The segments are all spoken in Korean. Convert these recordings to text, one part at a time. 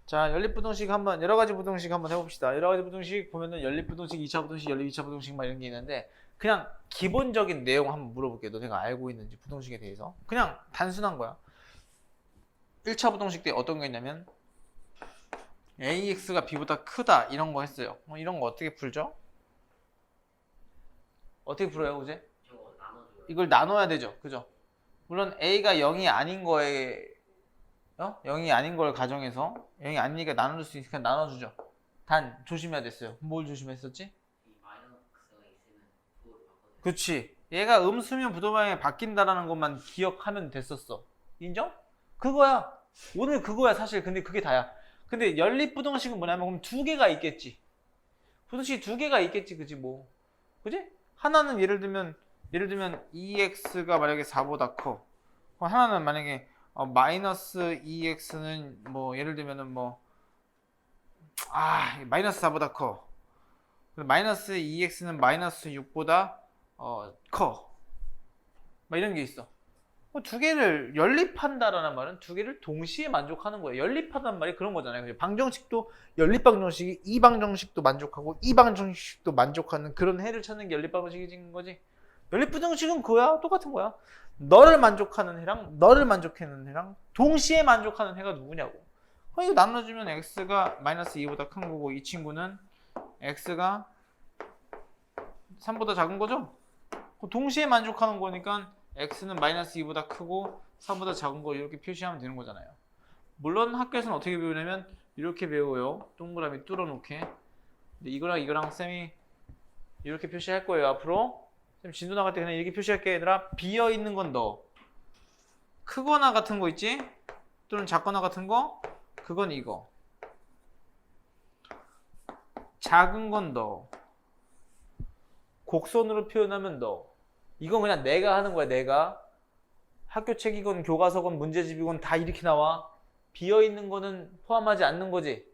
자, 연립부등식 한번 여러 가지 부등식 한번 해봅시다. 여러 가지 부등식 보면은 연립부등식, 2차 부등식, 연립 2차 부등식 막 이런 게 있는데 그냥 기본적인 내용 한번 물어볼게요. 너네가 알고 있는지 부등식에 대해서. 그냥 단순한 거야. 1차 부등식 때 어떤 게 있냐면 AX가 B보다 크다 이런 거 했어요. 이런 거 어떻게 풀죠? 어떻게 풀어요, 그제? 이걸 나눠야 되죠, 그죠? 물론 A가 0이 아닌 거에 0이 아닌 걸 가정해서 0이 아니니까 나눠줄 수 있으니까 나눠주죠. 단 조심해야 됐어요. 뭘 조심했었지? 그치. 얘가 음수면 부동방향이 바뀐다라는 것만 기억하면 됐었어. 인정? 그거야. 오늘 그거야 사실. 근데 그게 다야. 근데 연립부등식은 뭐냐면 그럼 두 개가 있겠지. 부등식이 두 개가 있겠지, 그지 뭐. 그지? 하나는 예를 들면 2x가 만약에 4보다 커. 하나는 만약에 마이너스 2x는 뭐 예를 들면은 마이너스 4보다 커. 마이너스 2x는 마이너스 6보다 커. 막 이런 게 있어. 두 개를 연립한다라는 말은 두 개를 동시에 만족하는 거예요. 연립하다는 말이 그런 거잖아요. 방정식도 연립방정식이 이 방정식도 만족하고 이 방정식도 만족하는 그런 해를 찾는 게 연립방정식인 거지. 연립부등식은 그거야. 똑같은 거야. 너를 만족하는 해랑 너를 만족하는 해랑 동시에 만족하는 해가 누구냐고. 이거 나눠주면 x가 마이너스 2보다 큰 거고 이 친구는 x가 3보다 작은 거죠? 동시에 만족하는 거니까 x는 마이너스 2보다 크고 3보다 작은 거 이렇게 표시하면 되는 거잖아요. 물론 학교에서는 어떻게 배우냐면 이렇게 배워요. 동그라미 뚫어놓게. 근데 이거랑 쌤이 이렇게 표시할 거예요. 앞으로 쌤 진도 나갈 때 그냥 이렇게 표시할게. 얘들아 비어있는 건 넣어. 크거나 같은 거 있지? 또는 작거나 같은 거 그건 이거. 작은 건 넣어. 곡선으로 표현하면 넣어. 이건 그냥 내가 하는 거야. 내가 학교 책이건 교과서건 문제집이건 다 이렇게 나와. 비어있는 거는 포함하지 않는 거지.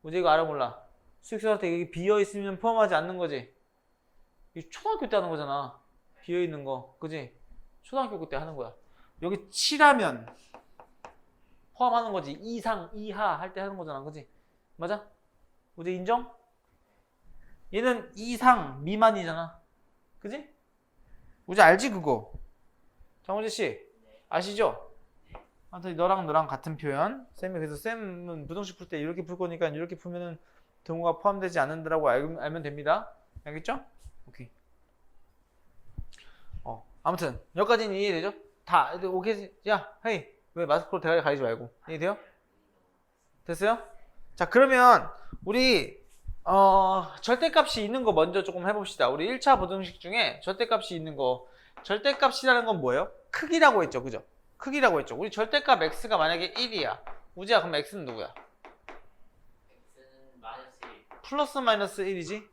어제 이거 알아 몰라? 수익수할 때 여기 비어있으면 포함하지 않는 거지. 이게 초등학교 때 하는 거잖아. 비어있는 거 그지? 초등학교 때 하는 거야. 여기 7하면 포함하는 거지. 이상, 이하 할 때 하는 거잖아. 그지? 맞아? 어제 인정? 얘는 이상 미만이잖아. 그지? 우지 알지 그거? 장호재씨 아시죠? 아무튼 너랑 같은 표현. 쌤이 그래서 쌤은 부등식 풀 때 이렇게 풀 거니까 이렇게 풀면은 등호가 포함되지 않는다라고 알면 됩니다. 알겠죠? 오케이. 아무튼 여기까지는 이해되죠? 다 오케이. 야 헤이 왜 마스크로 대가리 가리지 말고. 이해돼요? 됐어요? 자 그러면 우리 절대값이 있는 거 먼저 조금 해봅시다. 우리 1차 부등식 중에 절대값이 있는 거. 절대값이라는 건 뭐예요? 크기라고 했죠. 그죠? 크기라고 했죠. 우리 절대값 x가 만약에 1이야. 우지야 그럼 x는 누구야? x는 마이너스 1. 플러스 마이너스 1이지?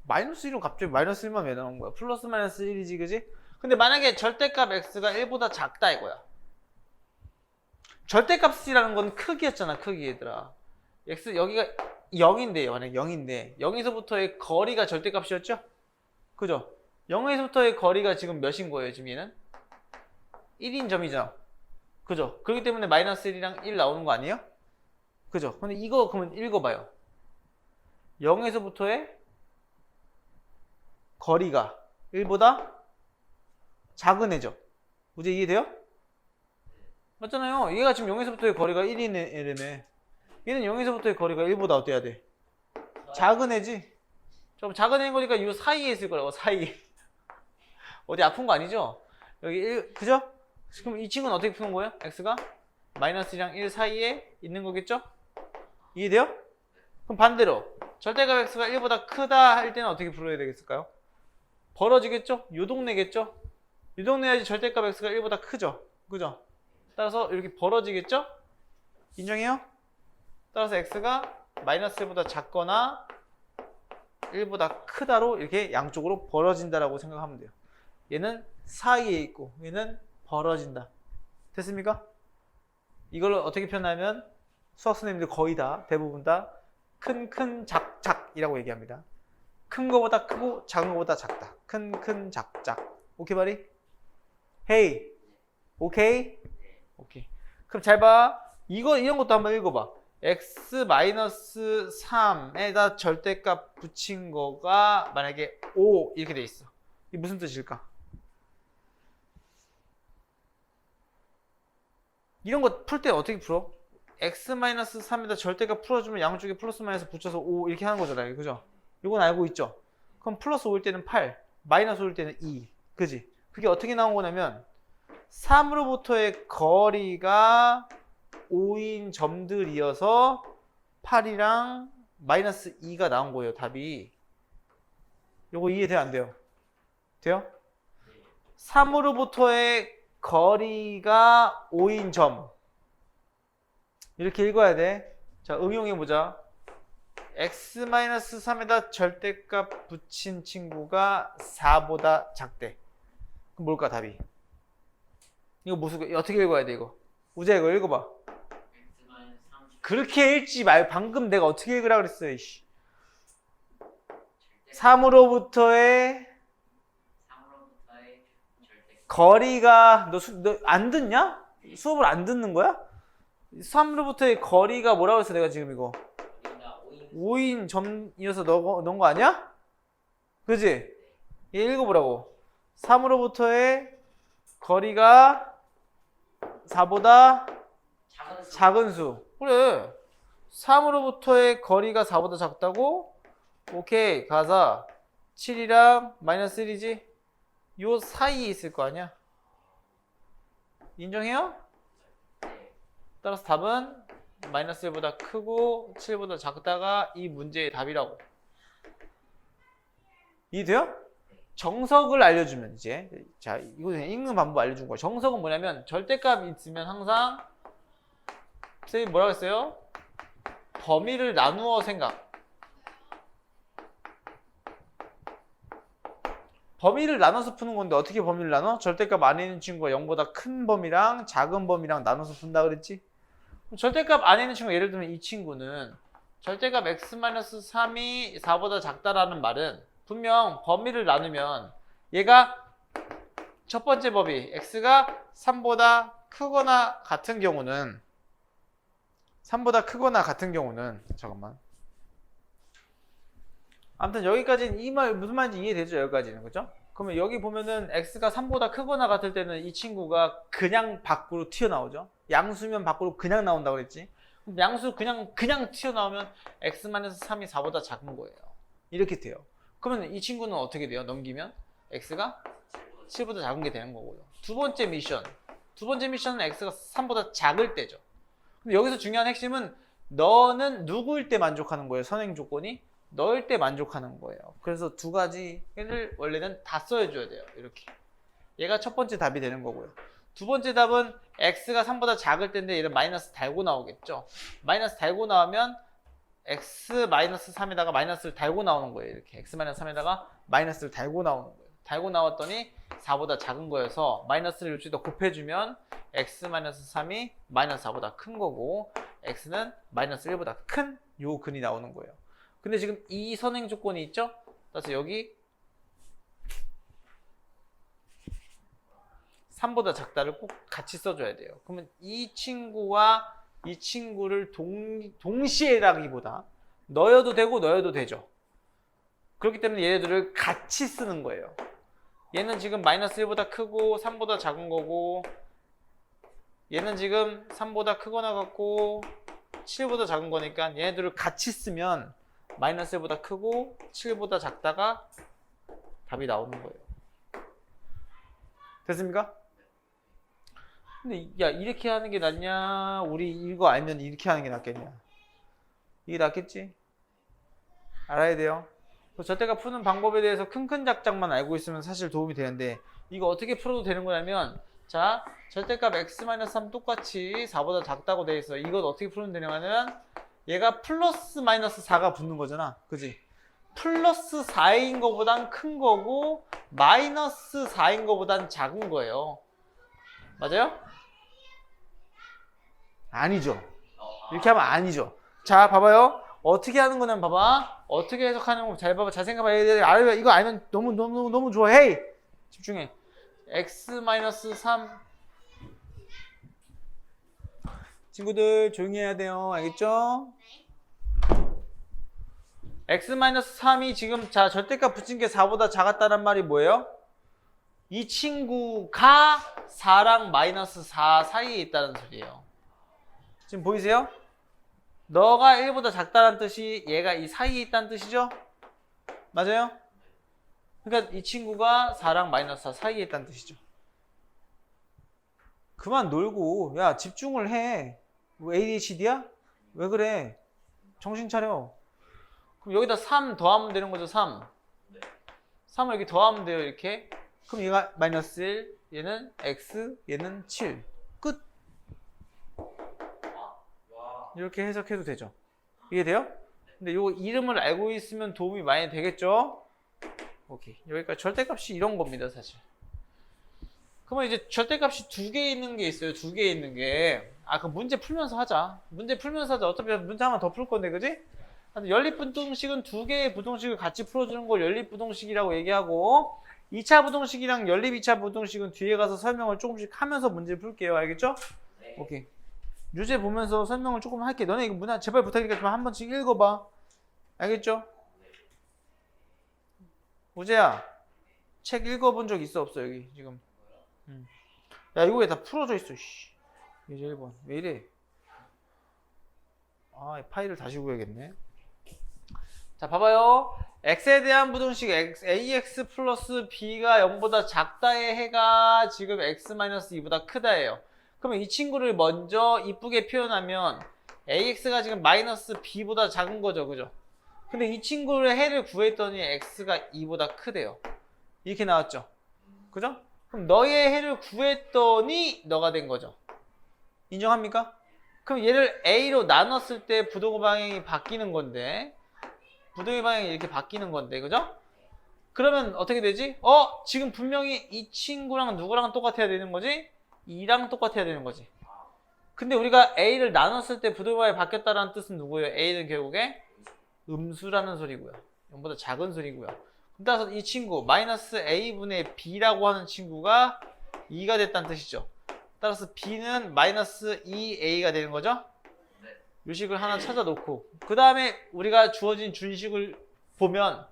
마이너스 1은 갑자기 마이너스 1만 왜 나온 거야? 플러스 마이너스 1이지 그지? 근데 만약에 절대값 x가 1보다 작다 이거야. 절대값이라는 건 크기였잖아. 크기 얘들아. x 여기가 0인데 만약에 0인데 0에서부터의 거리가 절대값이었죠? 그죠? 0에서부터의 거리가 지금 몇인 거예요? 지금 얘는? 1인 점이죠? 그죠? 그렇기 때문에 마이너스 1이랑 1 나오는 거 아니에요? 그죠? 근데 이거 그러면 읽어봐요. 0에서부터의 거리가 1보다 작은 애죠? 이제 이해돼요? 맞잖아요. 얘가 지금 0에서부터의 거리가 1인 애라며. 얘는 0에서부터의 거리가 1보다 어때야 돼? 작은 애지? 좀 작은 애인 거니까 이 사이에 있을 거라고. 사이에. 어디 아픈 거 아니죠? 여기 1, 그죠? 그럼 이 친구는 어떻게 푸는 거예요? x가 마이너스 1이랑 1 사이에 있는 거겠죠? 이해돼요? 그럼 반대로 절대값 x가 1보다 크다 할 때는 어떻게 풀어야 되겠을까요? 벌어지겠죠? 요동내겠죠? 요동내야지 절대값 x가 1보다 크죠? 그죠? 따라서 이렇게 벌어지겠죠? 인정해요? 따라서 x가 마이너스 1보다 작거나 1보다 크다로 이렇게 양쪽으로 벌어진다라고 생각하면 돼요. 얘는 사이에 있고 얘는 벌어진다. 됐습니까? 이걸 어떻게 표현하면 수학 선생님들 거의 다 대부분 다 큰 작작이라고 얘기합니다. 큰 거보다 크고 작은 거보다 작다. 큰 작작. 오케이 말이? 헤이 오케이? 오케이. 그럼 잘 봐. 이런 것도 한번 읽어봐. x-3에다 절대값 붙인 거가 만약에 5 이렇게 돼 있어. 이게 무슨 뜻일까? 이런 거 풀 때 어떻게 풀어? x-3에다 절대값 풀어주면 양쪽에 플러스 마이너스 붙여서 5 이렇게 하는 거잖아요. 그죠? 이건 알고 있죠? 그럼 플러스 5일 때는 8, 마이너스 5일 때는 2. 그지? 그게 어떻게 나온 거냐면 3으로부터의 거리가 5인 점들이어서 8이랑 마이너스 2가 나온 거예요. 답이. 요거 이해돼요? 안 돼요? 돼요? 3으로부터의 거리가 5인 점. 이렇게 읽어야 돼. 자, 응용해보자. x-3에다 절대값 붙인 친구가 4보다 작대. 그럼 뭘까, 답이? 이거 무슨, 어떻게 읽어야 돼, 이거? 우재, 이거 읽어봐. 그렇게 읽지 말고, 방금 내가 어떻게 읽으라 그랬어, 이씨. 3으로부터의 거리가, 너 안 듣냐? 수업을 안 듣는 거야? 3으로부터의 거리가 뭐라고 했어, 내가 지금 이거? 5인 점이어서 넣은 거 아니야? 그지? 얘 읽어보라고. 3으로부터의 거리가 4보다 작은 수. 그래. 3으로부터의 거리가 4보다 작다고? 오케이. 가사 7이랑 마이너스 1이지? 요 사이에 있을 거 아니야? 인정해요? 따라서 답은 마이너스 1보다 크고 7보다 작다가 이 문제의 답이라고. 이해돼요? 정석을 알려주면 이제 자 이거 그냥 읽는 방법 알려준 거야. 정석은 뭐냐면 절대값이 있으면 항상 선생님 뭐라고 했어요? 범위를 나누어 생각. 범위를 나눠서 푸는 건데 어떻게 범위를 나눠? 절대값 안에 있는 친구가 0보다 큰 범위랑 작은 범위랑 나눠서 푼다 그랬지? 절대값 안에 있는 친구 예를 들면 이 친구는 절대값 x-3이 4보다 작다라는 말은 분명 범위를 나누면 얘가 첫 번째 범위 x가 3보다 크거나 같은 경우는 잠깐만 아무튼 여기까지는 이 말 무슨 말인지 이해되죠? 여기까지는 그죠? 그러면 여기 보면은 x가 3보다 크거나 같을 때는 이 친구가 그냥 밖으로 튀어나오죠. 양수면 밖으로 그냥 나온다고 그랬지. 양수 그냥 튀어나오면 x-3이 4보다 작은 거예요. 이렇게 돼요. 그러면 이 친구는 어떻게 돼요? 넘기면 x가 7보다 작은 게 되는 거고요. 두 번째 미션은 x가 3보다 작을 때죠. 근데 여기서 중요한 핵심은 너는 누구일 때 만족하는 거예요? 선행 조건이 너일 때 만족하는 거예요. 그래서 두 가지를 원래는 다 써줘야 돼요. 이렇게 얘가 첫 번째 답이 되는 거고요. 두 번째 답은 x가 3보다 작을 때인데 얘는 마이너스 달고 나오겠죠. 마이너스 달고 나오면 x-3에다가 마이너스를 달고 나오는 거예요. 이렇게 x-3에다가 마이너스를 달고 나오는 거예요. 달고 나왔더니 4보다 작은 거여서 마이너스를 일주일더 곱해주면 x-3이 마이너스 4보다 큰 거고 x는 마이너스 1보다 큰 요 근이 나오는 거예요. 근데 지금 이 선행 조건이 있죠? 그래서 여기 3보다 작다를 꼭 같이 써줘야 돼요. 그러면 이 친구와 이 친구를 동시에라기보다 넣어도 되고 넣어도 되죠. 그렇기 때문에 얘네들을 같이 쓰는 거예요. 얘는 지금 마이너스 1보다 크고 3보다 작은 거고 얘는 지금 3보다 크거나 같고 7보다 작은 거니까 얘네들을 같이 쓰면 마이너스 1보다 크고 7보다 작다가 답이 나오는 거예요. 됐습니까? 근데 야 이렇게 하는 게 낫냐? 우리 이거 알면 이렇게 하는 게 낫겠냐? 이게 낫겠지? 알아야 돼요. 절대값 푸는 방법에 대해서 큰 작작만 알고 있으면 사실 도움이 되는데 이거 어떻게 풀어도 되는 거냐면 자 절대값 x-3 똑같이 4보다 작다고 돼 있어. 이건 어떻게 풀면 되냐면 얘가 플러스 마이너스 4가 붙는 거잖아. 그지? 플러스 4인 거보단 큰 거고 마이너스 4인 거보단 작은 거예요. 맞아요? 아니죠. 이렇게 하면 아니죠. 자 봐봐요. 어떻게 하는 거냐면 봐봐. 어떻게 해석하는 거 잘 봐봐. 잘 생각해봐. 이거 알면 너무 좋아. 헤이! 집중해. x-3 친구들 조용히 해야 돼요. 알겠죠? x-3이 지금 자 절대값 붙인 게 4보다 작았다는 말이 뭐예요? 이 친구가 4랑 마이너스 4 사이에 있다는 소리예요. 지금 보이세요? 너가 1보다 작다는 뜻이 얘가 이 사이에 있다는 뜻이죠? 맞아요? 그러니까 이 친구가 4랑 마이너스 4 사이에 있다는 뜻이죠. 그만 놀고 야 집중을 해. 뭐 ADHD야? 왜 그래? 정신 차려. 그럼 여기다 3 더하면 되는 거죠. 3. 3을 여기 더하면 돼요. 이렇게. 그럼 얘가 마이너스 1, 얘는 x, 얘는 7. 끝. 이렇게 해석해도 되죠. 이해돼요? 근데 요 이름을 알고 있으면 도움이 많이 되겠죠? 오케이. 여기까지 절대값이 이런 겁니다, 사실. 그러면 이제 절대값이 두 개 있는 게 있어요. 두 개 있는 게. 그럼 문제 풀면서 하자. 문제 풀면서 하자. 어차피 문제 하나 더 풀 건데, 그지? 연립부동식은 두 개의 부동식을 같이 풀어주는 걸 연립부동식이라고 얘기하고 2차 부동식이랑 연립 2차 부동식은 뒤에 가서 설명을 조금씩 하면서 문제 풀게요. 알겠죠? 네. 오케이. 유제 보면서 설명을 조금 할게. 너네 이거 문화 제발 부탁이니까 좀 한 번씩 읽어봐. 알겠죠? 우재야, 책 읽어본 적 있어 없어 여기 지금? 야 이거 왜 다 풀어져 있어? 씨. 이제 1번 왜 이래? 이 파일을 다시 구해야겠네. 자 봐봐요. x에 대한 부동식 ax 플러스 b가 0보다 작다의 해가 지금 x-2보다 크다예요. 그러면 이 친구를 먼저 이쁘게 표현하면 ax가 지금 마이너스 b보다 작은 거죠. 그죠? 근데 이 친구를 해를 구했더니 x가 2보다 크대요. 이렇게 나왔죠. 그죠? 그럼 너의 해를 구했더니 너가 된 거죠. 인정합니까? 그럼 얘를 a로 나눴을 때 부동의 방향이 바뀌는 건데 부동의 방향이 이렇게 바뀌는 건데 그죠? 그러면 어떻게 되지? 지금 분명히 이 친구랑 누구랑 똑같아야 되는 거지? 2랑 똑같아야 되는 거지. 근데 우리가 a를 나눴을 때 부동의 방향이 바뀌었다는 뜻은 누구예요? a는 결국에 음수라는 소리고요. 0보다 작은 소리고요. 따라서 이 친구 마이너스 a분의 b라고 하는 친구가 2가 됐다는 뜻이죠. 따라서 b는 마이너스 2a가 되는 거죠. 요식을 하나 찾아 놓고 그 다음에 우리가 주어진 준식을 보면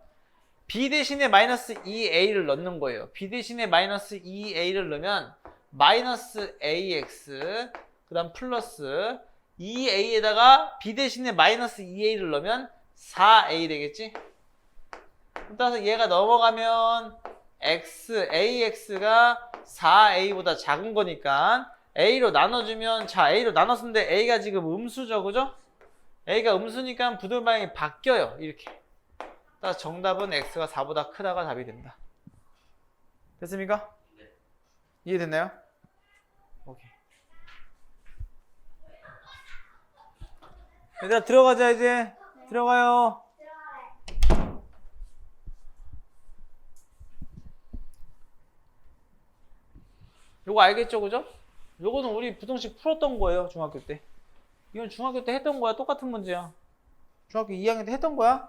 b 대신에 마이너스 2a를 넣는 거예요. b 대신에 마이너스 2a를 넣으면 마이너스 ax 그 다음 플러스 2a에다가 b 대신에 마이너스 2a를 넣으면 4a 되겠지? 따라서 얘가 넘어가면 ax가 4a보다 작은 거니까 a로 나눠주면 자 a로 나눴는데 a가 지금 음수죠. 그죠? a가 음수니까 부동의 방향이 바뀌어요. 이렇게. 따라서 정답은 x가 4보다 크다가 답이 된다. 됐습니까? 네. 이해됐나요? 오케이. 얘들아 들어가자 이제. 들어가요. 요거 알겠죠? 그죠? 요거는 우리 부동식 풀었던 거예요. 중학교 때. 이건 중학교 때 했던 거야. 똑같은 문제야. 중학교 2학년 때 했던 거야.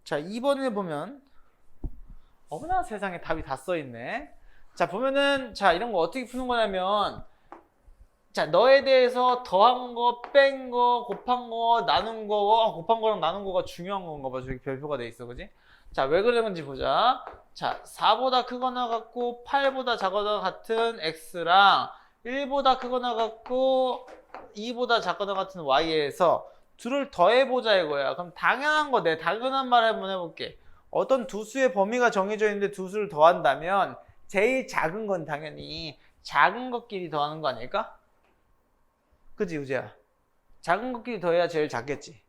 자 2번에 보면 어머나 세상에 답이 다 써있네. 자 보면은 자 이런 거 어떻게 푸는 거냐면 자 너에 대해서 더한 거, 뺀 거, 곱한 거, 나눈 거 곱한 거랑 나눈 거가 중요한 건가 봐. 저기 별표가 돼 있어. 그지? 자 왜 그러는지 보자. 자 4보다 크거나 같고 8보다 작거나 같은 x랑 1보다 크거나 같고 2보다 작거나 같은 y에서 둘을 더해보자 이거야. 그럼 당연한 거, 내 당연한 말 한번 해볼게. 어떤 두 수의 범위가 정해져 있는데 두 수를 더한다면 제일 작은 건 당연히 작은 것끼리 더하는 거 아닐까? 그치 유재야? 작은 것끼리 더해야 제일 작겠지.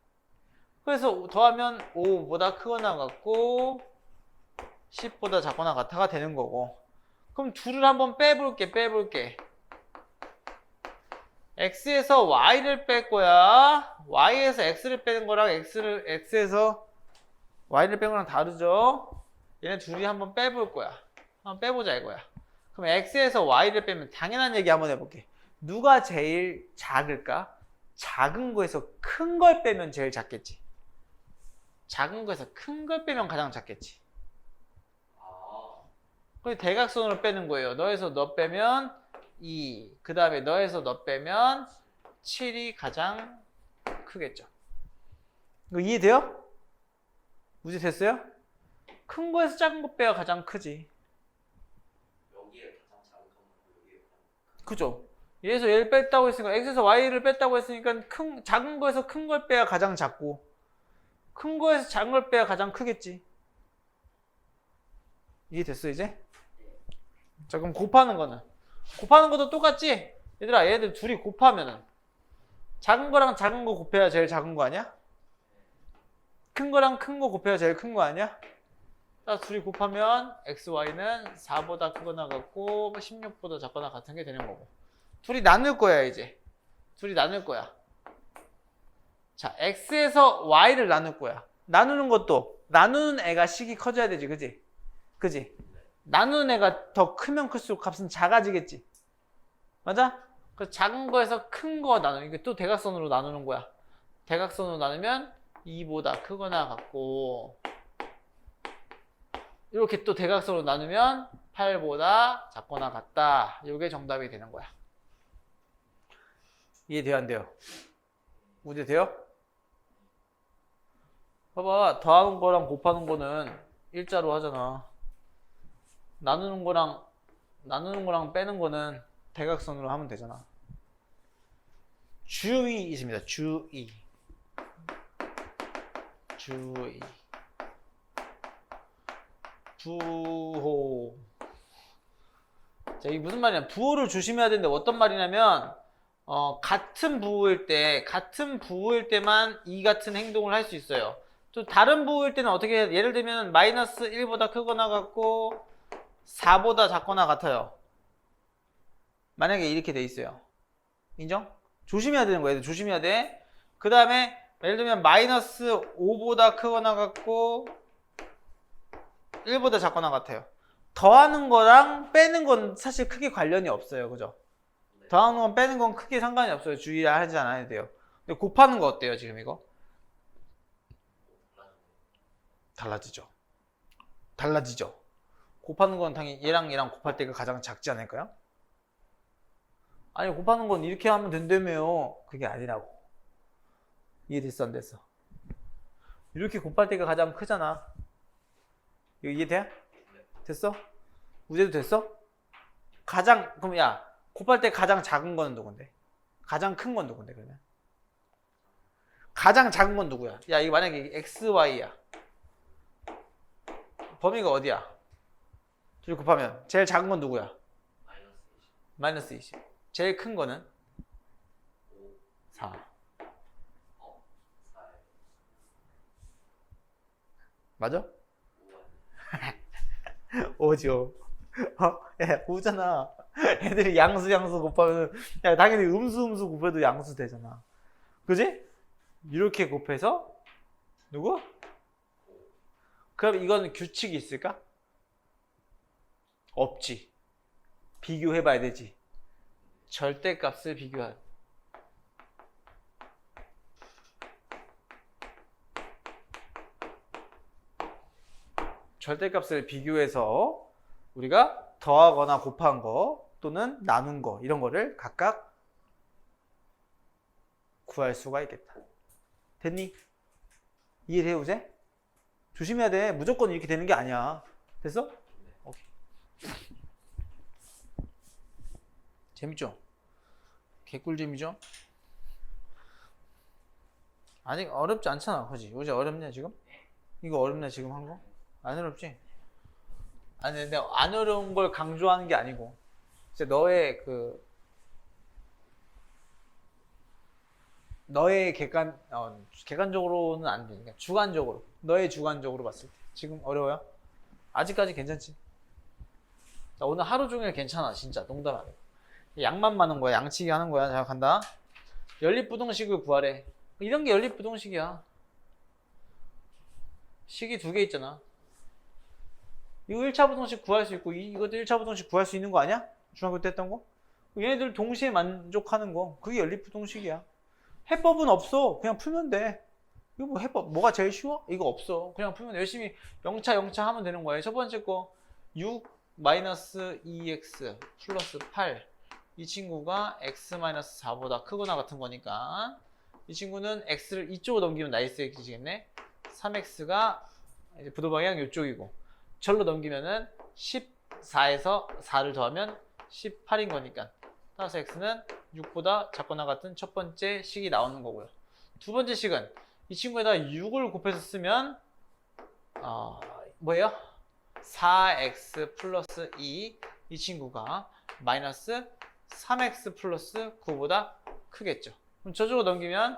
그래서 더하면 5보다 크거나 같고 10보다 작거나 같아가 되는 거고. 그럼 둘을 한번 빼볼게. x에서 y를 뺄 거야. y에서 x를 빼는 거랑 x에서 y를 빼는 거랑 다르죠? 얘네 둘이 한번 빼볼 거야. 한번 빼보자 이거야. 그럼 x에서 y를 빼면 당연한 얘기 한번 해볼게. 누가 제일 작을까? 작은 거에서 큰 걸 빼면 제일 작겠지. 작은 거에서 큰 걸 빼면 가장 작겠지. 그래서 대각선으로 빼는 거예요. 너에서 너 빼면 2. 그 다음에 너에서 너 빼면 7이 가장 크겠죠. 이거 이해돼요? 무지 됐어요? 큰 거에서 작은 거 빼야 가장 크지. 여기에 가장 작은 것만 여기에 가장 그죠? 얘에서 얘를 뺐다고 했으니까 x에서 y를 뺐다고 했으니까 작은 거에서 큰 걸 빼야 가장 작고 큰 거에서 작은 걸 빼야 가장 크겠지. 이해됐어 이제? 자 그럼 곱하는 것도 똑같지? 얘들아 얘들 둘이 곱하면은 작은 거랑 작은 거 곱해야 제일 작은 거 아니야? 큰 거랑 큰 거 곱해야 제일 큰 거 아니야? 자 둘이 곱하면 xy는 4보다 크거나 같고 16보다 작거나 같은 게 되는 거고 둘이 나눌 거야 이제. 둘이 나눌 거야. 자 x에서 y를 나눌 거야. 나누는 것도 나누는 애가 식이 커져야 되지 그지? 그지? 나누는 애가 더 크면 클수록 값은 작아지겠지. 맞아? 그 작은 거에서 큰 거 나누는 이게 또 대각선으로 나누는 거야. 대각선으로 나누면 2보다 크거나 같고 이렇게 또 대각선으로 나누면 8보다 작거나 같다. 이게 정답이 되는 거야. 이해돼요 안 돼요? 문제 돼요? 봐봐 더하는 거랑 곱하는 거는 일자로 하잖아. 나누는 거랑 빼는 거는 대각선으로 하면 되잖아. 주의 있습니다. 주의. 부호. 자, 이게 무슨 말이냐? 부호를 조심해야 되는데 어떤 말이냐면 같은 부호일 때만 이 같은 행동을 할 수 있어요. 또 다른 부호일 때는 어떻게 해야 돼? 예를 들면 마이너스 1보다 크거나 같고 4보다 작거나 같아요. 만약에 이렇게 돼 있어요. 인정? 조심해야 되는 거예요. 조심해야 돼. 그 다음에 예를 들면 마이너스 5보다 크거나 같고 1보다 작거나 같아요. 더하는 거랑 빼는 건 사실 크게 관련이 없어요. 그죠? 더하는 건 빼는 건 크게 상관이 없어요. 주의하지 않아야 돼요. 근데 곱하는 거 어때요? 지금 이거? 달라지죠. 곱하는 건 당연히 얘랑 곱할 때가 가장 작지 않을까요? 아니 곱하는 건 이렇게 하면 된다며요. 그게 아니라고. 이해됐어 안 됐어? 이렇게 곱할 때가 가장 크잖아. 이거 이해돼? 됐어? 우재도 됐어? 그럼 야 곱할 때 가장 작은 거는 누군데? 가장 큰 건 누군데 그러면? 가장 작은 건 누구야? 야 이거 만약에 xy야. 범위가 어디야? 둘이 곱하면 제일 작은 건 누구야? 마이너스 20. 제일 큰 거는? 4. 맞아? 5죠. 야, 5잖아. 애들이 양수 곱하면 야, 당연히 음수 곱해도 양수 되잖아. 그지? 이렇게 곱해서 누구? 그럼 이거는 규칙이 있을까? 없지. 비교해봐야 되지. 절대값을 비교할. 절대값을 비교해서 우리가 더하거나 곱한 거 또는 나눈 거 이런 거를 각각 구할 수가 있겠다. 됐니? 이해돼 우재? 조심해야 돼. 무조건 이렇게 되는 게 아니야. 됐어? 오케이. 재밌죠? 개꿀잼이죠? 아직 어렵지 않잖아. 그지? 우재 어렵냐 지금? 이거 어렵냐 지금 한 거? 안 어렵지? 아니 근데 안 어려운 걸 강조하는 게 아니고 진짜 너의 객관적으로는 안 돼. 그러니까 주관적으로 너의 주관적으로 봤을 때 지금 어려워요? 아직까지 괜찮지? 자, 오늘 하루 종일 괜찮아 진짜 농담 안 해. 양만 많은 거야. 양치기 하는 거야. 자 간다. 연립부등식을 구하래. 이런 게 연립부등식이야. 식이 두 개 있잖아. 이거 1차 부등식 구할 수 있고 이것도 1차 부등식 구할 수 있는 거 아니야? 중학교 때 했던 거? 얘네들 동시에 만족하는 거. 그게 연립부등식이야. 해법은 없어. 그냥 풀면 돼. 이거 뭐 해법 뭐가 제일 쉬워? 이거 없어. 그냥 풀면 열심히 0차 하면 되는 거예요. 첫 번째 거 6 마이너스 2x 플러스 8 이 친구가 x-4보다 크거나 같은 거니까 이 친구는 x를 이쪽으로 넘기면 나이스 x이겠네. 3x가 이제 부도방향 이쪽이고 절로 넘기면은 14에서 4를 더하면 18인 거니까 따라서 x는 6보다 작거나 같은 첫 번째 식이 나오는 거고요. 두 번째 식은 이 친구에다 6을 곱해서 쓰면 뭐예요? 4x 플러스 2 이 친구가 마이너스 3x 플러스 9보다 크겠죠. 그럼 저쪽으로 넘기면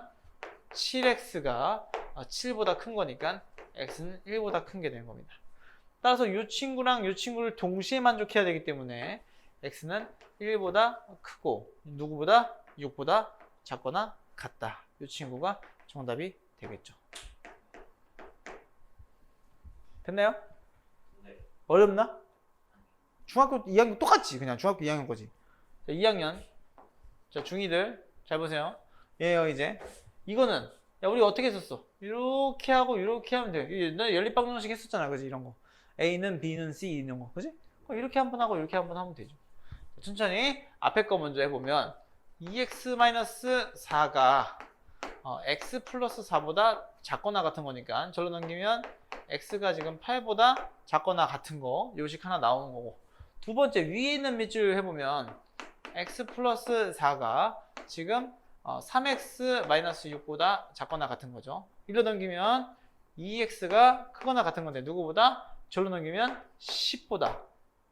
7x가 7보다 큰 거니까 x는 1보다 큰 게 되는 겁니다. 따라서 이 친구랑 이 친구를 동시에 만족해야 되기 때문에 x는 1보다 크고 누구보다 6보다 작거나 같다. 이 친구가 정답이 되겠죠. 됐나요? 네. 어렵나? 중학교 2학년 똑같지. 그냥 중학교 2학년 거지. 자, 2학년. 자, 중2들 잘 보세요. 얘요 이제. 이거는 야 우리 어떻게 했었어? 이렇게 하고 이렇게 하면 돼. 너 연립방정식 했었잖아. 그지? 이런 거. A는 B는 C 있는 거. 그지? 이렇게 한번 하고 이렇게 한번 하면 되죠. 천천히 앞에 거 먼저 해보면 2x-4가 x 플러스 4보다 작거나 같은 거니까 절로 넘기면 x가 지금 8보다 작거나 같은 거 요식 하나 나오는 거고 두 번째 위에 있는 밑줄 해보면 x 플러스 4가 지금 3x 마이너스 6보다 작거나 같은 거죠. 일로 넘기면 2x가 크거나 같은 건데 누구보다 절로 넘기면 10보다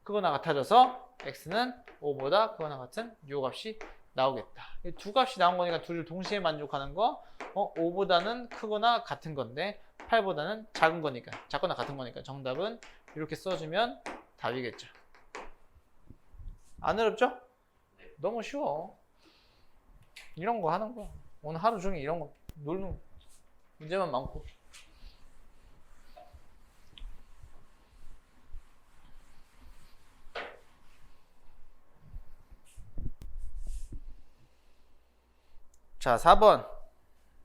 크거나 같아져서 x는 5보다 크거나 같은 요 값이 나오겠다. 이 두 값이 나온 거니까 둘을 동시에 만족하는 거 5보다는 크거나 같은 건데 8보다는 작은 거니까 작거나 같은 거니까 정답은 이렇게 써주면 답이겠죠. 안 어렵죠? 너무 쉬워. 이런 거 하는 거야. 오늘 하루 종일 이런 거 놀는 문제만 많고. 자, 4번.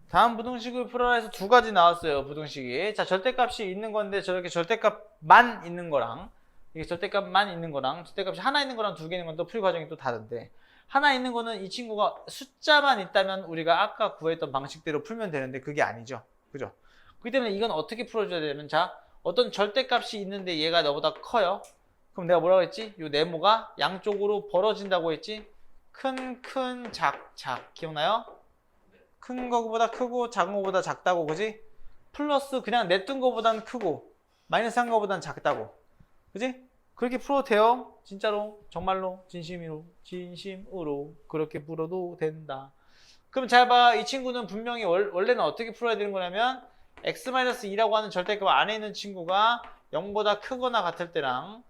다음 부등식을 풀어라 해서 두 가지 나왔어요. 부등식이. 자, 절대값이 있는 건데 저렇게 절대값만 있는 거랑 이게 절대값만 있는 거랑 절대값이 하나 있는 거랑 두 개 있는 건 또 풀이 과정이 또 다른데 하나 있는 거는 이 친구가 숫자만 있다면 우리가 아까 구했던 방식대로 풀면 되는데 그게 아니죠. 그죠? 그렇기 때문에 이건 어떻게 풀어줘야 되냐면 자, 어떤 절대값이 있는데 얘가 너보다 커요. 그럼 내가 뭐라고 했지? 요 네모가 양쪽으로 벌어진다고 했지? 큰, 작. 기억나요? 큰 거보다 크고 작은 거보다 작다고 그지? 플러스 그냥 내뜬 거보단 크고 마이너스 한 거보단 작다고 그지? 그렇게 풀어도 돼요. 진짜로 정말로 진심으로 그렇게 풀어도 된다. 그럼 잘 봐. 이 친구는 분명히 원래는 어떻게 풀어야 되는 거냐면 x-2라고 하는 절대값 안에 있는 친구가 0보다 크거나 같을 때랑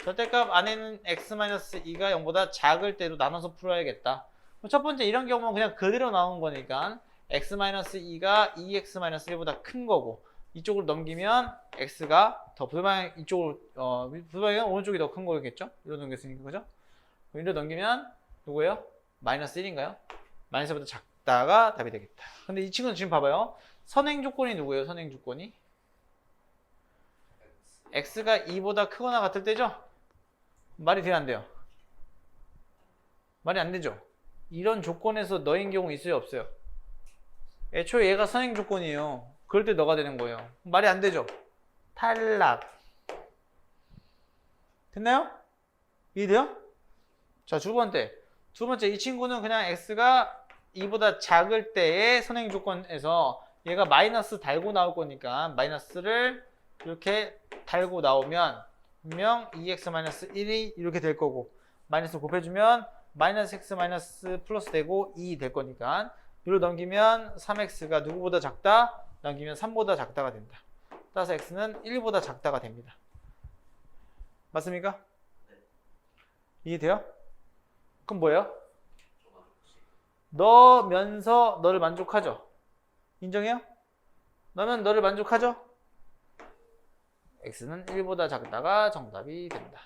절대값 안에 있는 x-2가 0보다 작을 때로 나눠서 풀어야겠다. 첫 번째 이런 경우는 그냥 그대로 나오는 거니까 x-2가 2x-1보다 큰 거고 이쪽으로 넘기면 x가 더 부등방향 이쪽으로 부등방향 오른쪽이 더 큰 거겠죠? 이로 넘겼으니까 그죠? 이로 넘기면 누구예요? 마이너스 1인가요? 마이너스보다 작다가 답이 되겠다. 근데 이 친구는 지금 봐봐요. 선행 조건이 누구예요? 선행 조건이 x가 2보다 크거나 같을 때죠? 말이 돼요 안 돼요? 말이 안 되죠? 이런 조건에서 너인 경우 있어요 없어요? 애초에 얘가 선행 조건이에요. 그럴 때 너가 되는 거예요. 말이 안 되죠? 탈락. 됐나요? 이해돼요? 자, 두 번째 이 친구는 그냥 x가 2보다 작을 때의 선행 조건에서 얘가 마이너스 달고 나올 거니까 마이너스를 이렇게 달고 나오면 분명 2x-1이 이렇게 될 거고 마이너스 곱해주면 마이너스 x 마이너스 플러스 되고 2 될 거니까 이로 넘기면 3x가 누구보다 작다? 넘기면 3보다 작다가 된다. 따라서 x는 1보다 작다가 됩니다. 맞습니까? 네. 이해돼요? 그럼 뭐예요? 넣으면서 너를 만족하죠? 인정해요? 넣으면 너를 만족하죠? x는 1보다 작다가 정답이 된다.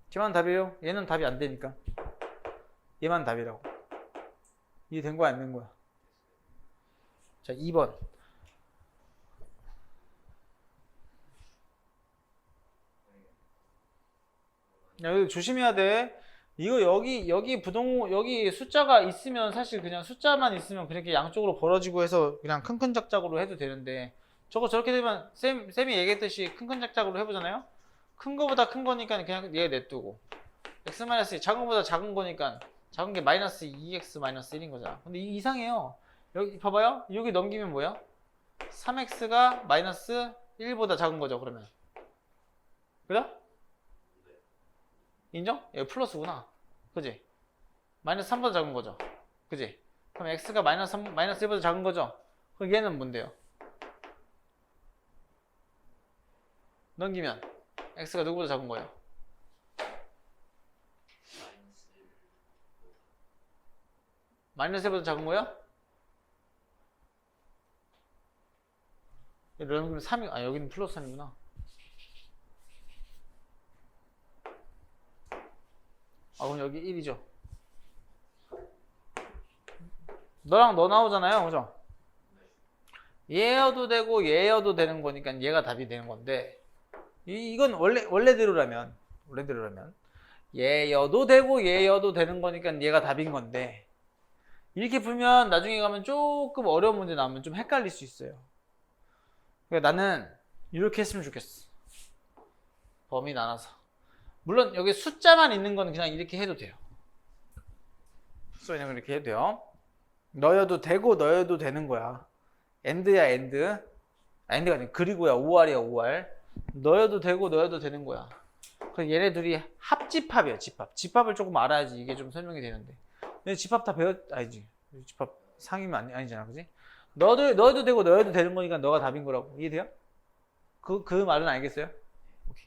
걔만 답이에요. 얘는 답이 안 되니까. 얘만 답이라고. 이해된 거야, 안 된 거야? 자, 2번. 여기 조심해야 돼. 이거 여기 여기 숫자가 있으면 사실 그냥 숫자만 있으면 그렇게 양쪽으로 벌어지고 해서 그냥 큰큰 작작으로 해도 되는데 저거 저렇게 되면 쌤이 얘기했듯이 큰큰 작작으로 해보잖아요. 큰 거보다 큰 거니까 그냥 얘 냅두고 x-2 작은 거보다 작은 거니까 작은 게 마이너스 2x 마이너스 1인 거잖아. 근데 이상해요. 여기 봐봐요. 여기 넘기면 뭐야? 3x가 마이너스 1보다 작은 거죠, 그러면. 그죠? 인정? 여기 플러스구나. 그지? 마이너스 3보다 작은 거죠. 그지? 그럼 x가 마이너스 1보다 작은 거죠? 그럼 얘는 뭔데요? 넘기면 x가 누구보다 작은 거예요? 마이너스 1보다 작은 거야? 여기는 3이, 여기는 플러스 3이구나. 그럼 여기 1이죠. 너랑 너 나오잖아요. 그죠? 얘여도 되고 얘여도 되는 거니까 얘가 답이 되는 건데 이건 원래대로라면 얘여도 되고 얘여도 되는 거니까 얘가 답인 건데 이렇게 풀면 나중에 가면 조금 어려운 문제 나오면 좀 헷갈릴 수 있어요. 그러니까 나는 이렇게 했으면 좋겠어. 범위 나눠서. 물론 여기 숫자만 있는 건 그냥 이렇게 해도 돼요. 그냥 이렇게 해도 돼요. 너여도 되고 너여도 되는 거야. AND야 AND. AND가 아니고 그리고야 OR이야 OR. 너여도 되고 너여도 되는 거야. 그래서 얘네 둘이 합집합이야 집합. 집합을 조금 알아야지 이게 좀 설명이 되는데. 근데 집합 다 아니지. 집합 상이면 아니잖아, 그지? 너여도 되고 너여도 되는 거니까 너가 답인 거라고. 이해돼요? 그 말은 알겠어요? 오케이.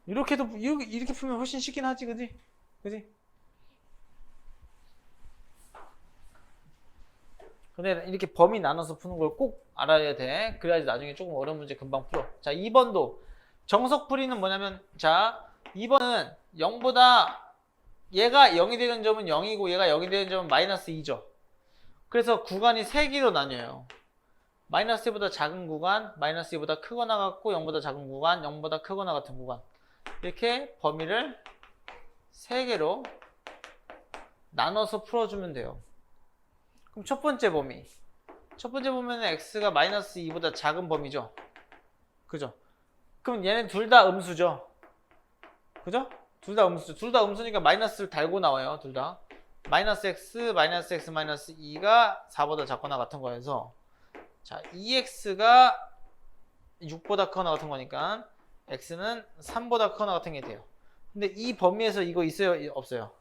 이렇게 풀면 훨씬 쉽긴 하지, 그지? 그지? 근데 이렇게 범위 나눠서 푸는 걸 꼭 알아야 돼. 그래야지 나중에 조금 어려운 문제 금방 풀어. 자, 2번도 정석풀이는 뭐냐면, 자, 2번은 0보다 얘가 0이 되는 점은 0이고 얘가 0이 되는 점은 마이너스 2죠. 그래서 구간이 3개로 나뉘어요. 마이너스 1보다 작은 구간, 마이너스 2보다 크거나 같고 0보다 작은 구간, 0보다 크거나 같은 구간. 이렇게 범위를 3개로 나눠서 풀어주면 돼요. 그럼 첫 번째 범위. 첫 번째 범위는 x가 마이너스 2보다 작은 범위죠. 그죠? 그럼 얘는 둘 다 음수죠. 그죠? 둘 다 음수죠. 둘 다 음수니까 마이너스를 달고 나와요. 둘 다. 마이너스 x 마이너스 2가 4보다 작거나 같은 거여서 자, 2x가 6보다 크거나 같은 거니까 x는 3보다 크거나 같은 게 돼요. 근데 이 범위에서 이거 있어요? 없어요?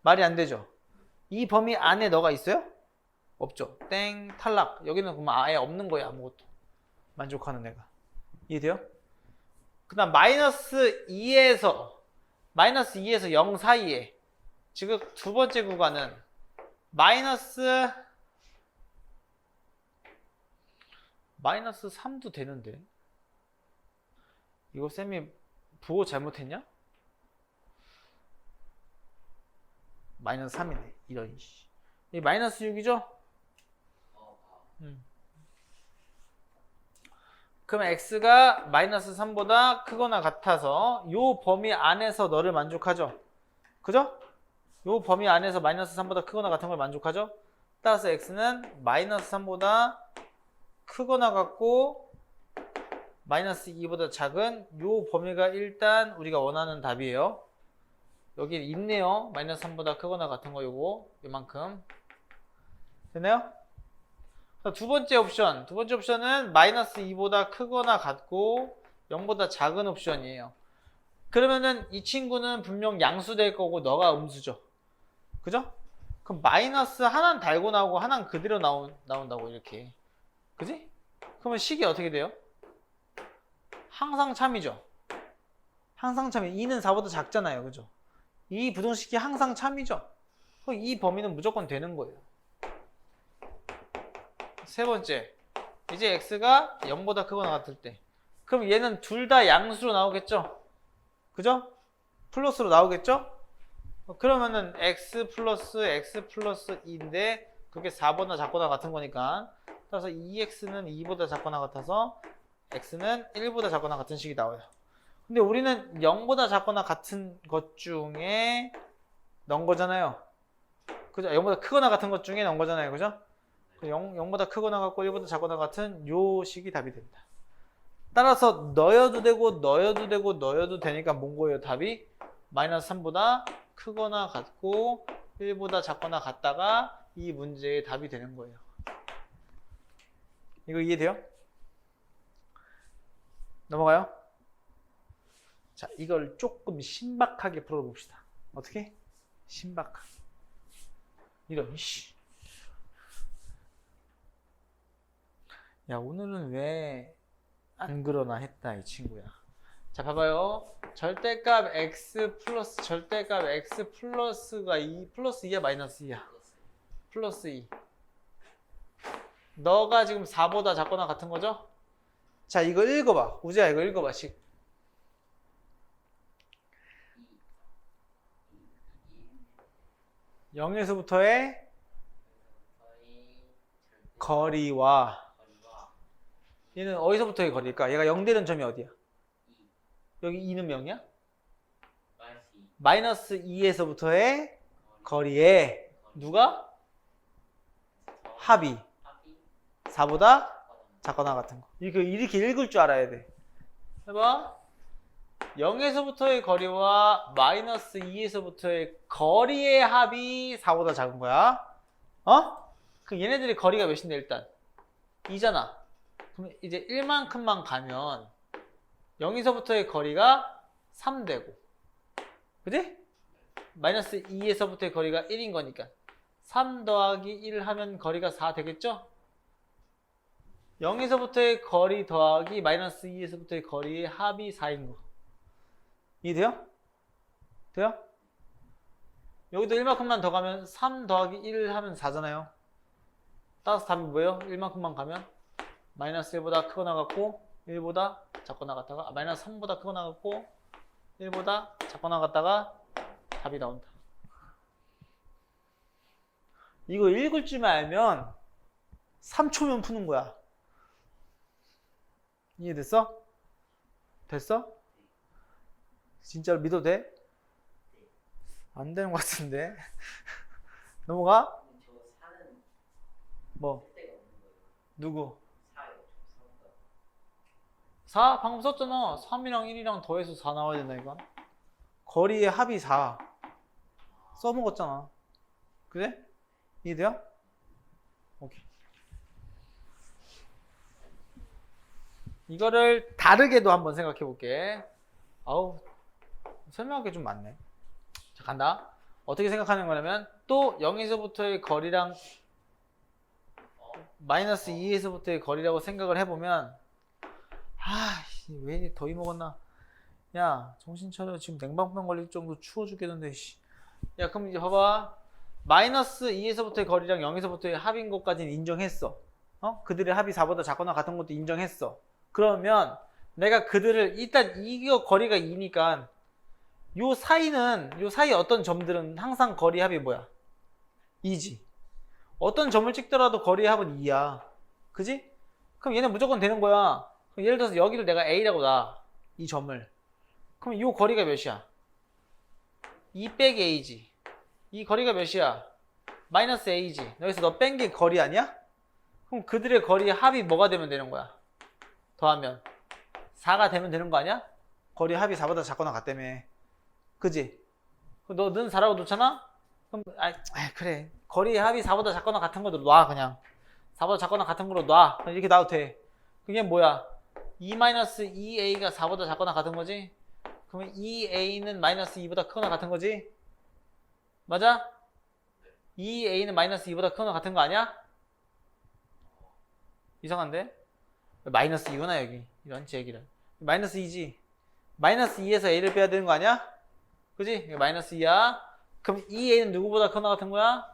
말이 안 되죠? 이 범위 안에 너가 있어요? 없죠. 땡, 탈락. 여기는 그러면 아예 없는 거야, 아무것도. 만족하는 애가. 이해돼요? 그 다음 마이너스 2에서 0 사이에 지금 두 번째 구간은 마이너스 3도 되는데 이거 쌤이 부호 잘못했냐? 마이너스 3이네. 이런 이 마이너스 6이죠? 그러면 x가 마이너스 3보다 크거나 같아서 요 범위 안에서 너를 만족하죠? 그죠? 요 범위 안에서 마이너스 3보다 크거나 같은 걸 만족하죠? 따라서 x는 마이너스 3보다 크거나 같고 마이너스 2보다 작은 요 범위가 일단 우리가 원하는 답이에요. 여기 있네요. 마이너스 3보다 크거나 같은 거 요만큼. 됐나요? 두 번째 옵션은 마이너스 2보다 크거나 같고 0보다 작은 옵션이에요. 그러면은 이 친구는 분명 양수 될 거고 너가 음수죠. 그죠? 그럼 마이너스 하나는 달고 나오고 하나는 그대로 나온다고 이렇게. 그지? 그러면 식이 어떻게 돼요? 항상 참이죠. 항상 참이. 2는 4보다 작잖아요. 그죠? 이 부등식이 항상 참이죠. 그럼 이 범위는 무조건 되는 거예요. 세 번째, 이제 x가 0보다 크거나 같을 때 그럼 얘는 둘 다 양수로 나오겠죠? 그죠? 플러스로 나오겠죠? 그러면은 x 플러스 2인데 그게 4보다 작거나 같은 거니까 따라서 2x는 2보다 작거나 같아서 x는 1보다 작거나 같은 식이 나와요. 근데 우리는 0보다 작거나 같은 것 중에 넣은 거잖아요. 그죠? 0보다 크거나 같은 것 중에 넣은 거잖아요. 그죠? 0보다 크거나 같고 1보다 작거나 같은 요 식이 답이 됩니다. 따라서 넣어도 되고 넣어도 되고 넣어도 되니까 뭔 거예요? 답이 마이너스 3보다 크거나 같고 1보다 작거나 같다가 이 문제의 답이 되는 거예요. 이거 이해돼요? 넘어가요? 자, 이걸 조금 신박하게 풀어봅시다. 어떻게? 신박하게. 이런, 씨. 야, 오늘은 왜 안 그러나 했다, 이 친구야. 자, 봐봐요. 절대값 x 플러스 절대값 x 플러스가 2, 플러스 2야, 마이너스 2야? 플러스 2. 너가 지금 4보다 작거나 같은 거죠? 자, 이거 읽어봐. 우재야, 이거 읽어봐, 식. 0에서부터의 거리와 얘는 어디서부터의 거리일까? 얘가 0 되는 점이 어디야? 여기 2는 0이야? 마이너스 2에서부터의 거리에 누가? 합이 4보다 작거나 같은 거. 이렇게 읽을 줄 알아야 돼. 해봐. 0에서부터의 거리와 마이너스 2에서부터의 거리의 합이 4보다 작은 거야. 어? 그럼 얘네들의 거리가 몇인데 일단? 2잖아. 그럼 이제 1만큼만 가면 0에서부터의 거리가 3 되고, 그지? 마이너스 2에서부터의 거리가 1인 거니까 3 더하기 1 하면 거리가 4 되겠죠? 0에서부터의 거리 더하기 마이너스 2에서부터의 거리의 합이 4인 거. 이해돼요? 돼요? 여기도 1만큼만 더 가면 3 더하기 1 하면 4잖아요. 따라서 답이 뭐예요? 1만큼만 가면 마이너스 1보다 크거나 같고 1보다 작거나 같다가 마이너스 3보다 크거나 같고 1보다 작거나 같다가 답이 나온다. 이거 읽을 줄만 알면 3초면 푸는 거야. 이해됐어? 됐어? 진짜로 믿어도 돼? 안 되는 것 같은데. 넘어가? 뭐? 누구? 4? 방금 썼잖아. 3이랑 1이랑 더해서 4 나와야 된다니까. 거리의 합이 4. 써먹었잖아. 그래? 이해돼요? 오케이. 이거를 다르게도 한번 생각해 볼게. 아우, 설명할 게 좀 많네. 자, 간다. 어떻게 생각하는 거냐면 또 0에서부터의 거리랑 마이너스 2에서부터의 거리라고 생각을 해보면, 왜 더위 먹었나? 야, 정신 차려. 지금 냉방병 걸릴 정도 추워 죽겠는데. 야, 그럼 이제 봐봐. 마이너스 2에서부터의 거리랑 0에서부터의 합인 것까지는 인정했어. 그들의 합이 4보다 작거나 같은 것도 인정했어. 그러면 내가 그들을 일단 이거 거리가 2니까 요 사이 어떤 점들은 항상 거리 합이 뭐야? 2지. 어떤 점을 찍더라도 거리의 합은 2야. 그지? 그럼 얘는 무조건 되는 거야. 그럼 예를 들어서 여기를 내가 A라고 놔. 이 점을. 그럼 이 거리가 몇이야? 2 빼기 A지. 이 거리가 몇이야? 마이너스 A지. 여기서 너 뺀 게 거리 아니야? 그럼 그들의 거리의 합이 뭐가 되면 되는 거야? 더하면 4가 되면 되는 거 아니야? 거리 합이 4보다 작거나 같다며. 그지? 너는 4라고 놓잖아? 그럼 그래. 거리의 합이 4보다 작거나 같은 거로 놔. 그냥 4보다 작거나 같은 거로 놔. 이렇게 놔도 돼. 그게 뭐야? 2-2a가 4보다 작거나 같은 거지? 그러면 2a는 마이너스 2보다 크거나 같은 거지? 맞아? 2a는 마이너스 2보다 크거나 같은 거 아니야? 이상한데? 마이너스 2구나 여기. 이런 얘기를. 마이너스 2지. 마이너스 2에서 a를 빼야 되는 거 아니야? 그지? 마이너스 2야. 그럼 2a는 누구보다 크거나 같은 거야?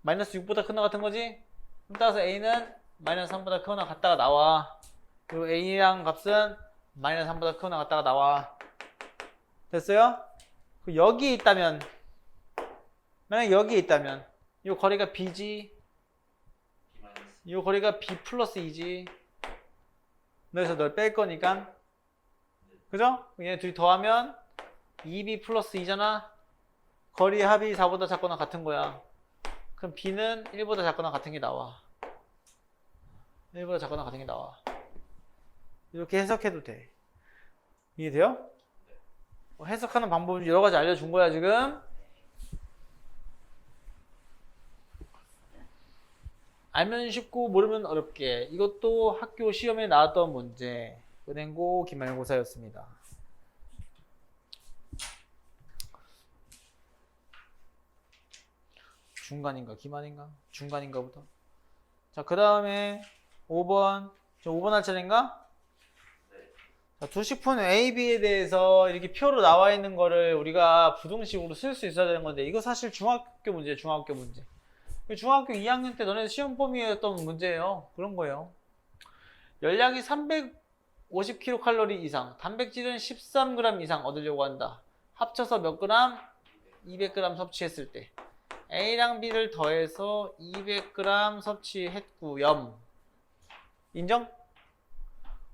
마이너스 6보다 크거나 같은 거지? 그럼 따라서 a는 마이너스 3보다 크거나 같다가 나와. 그리고 a랑 값은 마이너스 3보다 크거나 같다가 나와. 됐어요? 여기에 있다면, 만약 여기에 있다면 이 거리가 b지, 이 거리가 b 플러스 2지. 그래서 널 뺄 거니까 그죠? 얘네 둘이 더하면 2b 플러스 2잖아. 거리의 합이 4보다 작거나 같은 거야. 그럼 b는 1보다 작거나 같은 게 나와. 1보다 작거나 같은 게 나와. 이렇게 해석해도 돼. 이해돼요? 해석하는 방법 여러 가지 알려준 거야 지금. 알면 쉽고 모르면 어렵게. 이것도 학교 시험에 나왔던 문제. 은행고 기말고사였습니다. 중간인가 기말인가? 중간인가 보다. 자, 그 다음에 5번. 저 5번 할 차례인가? 자, 두식푼 A, B에 대해서 이렇게 표로 나와 있는 거를 우리가 부등식으로 쓸 수 있어야 되는 건데, 이거 사실 중학교 문제예요, 중학교 문제. 중학교 2학년 때 너네 시험 범위였던 문제예요. 그런 거예요. 열량이 350kcal 이상, 단백질은 13g 이상 얻으려고 한다. 합쳐서 몇 그램? 200g 섭취했을 때. A랑 B를 더해서 200g 섭취했구염. 인정?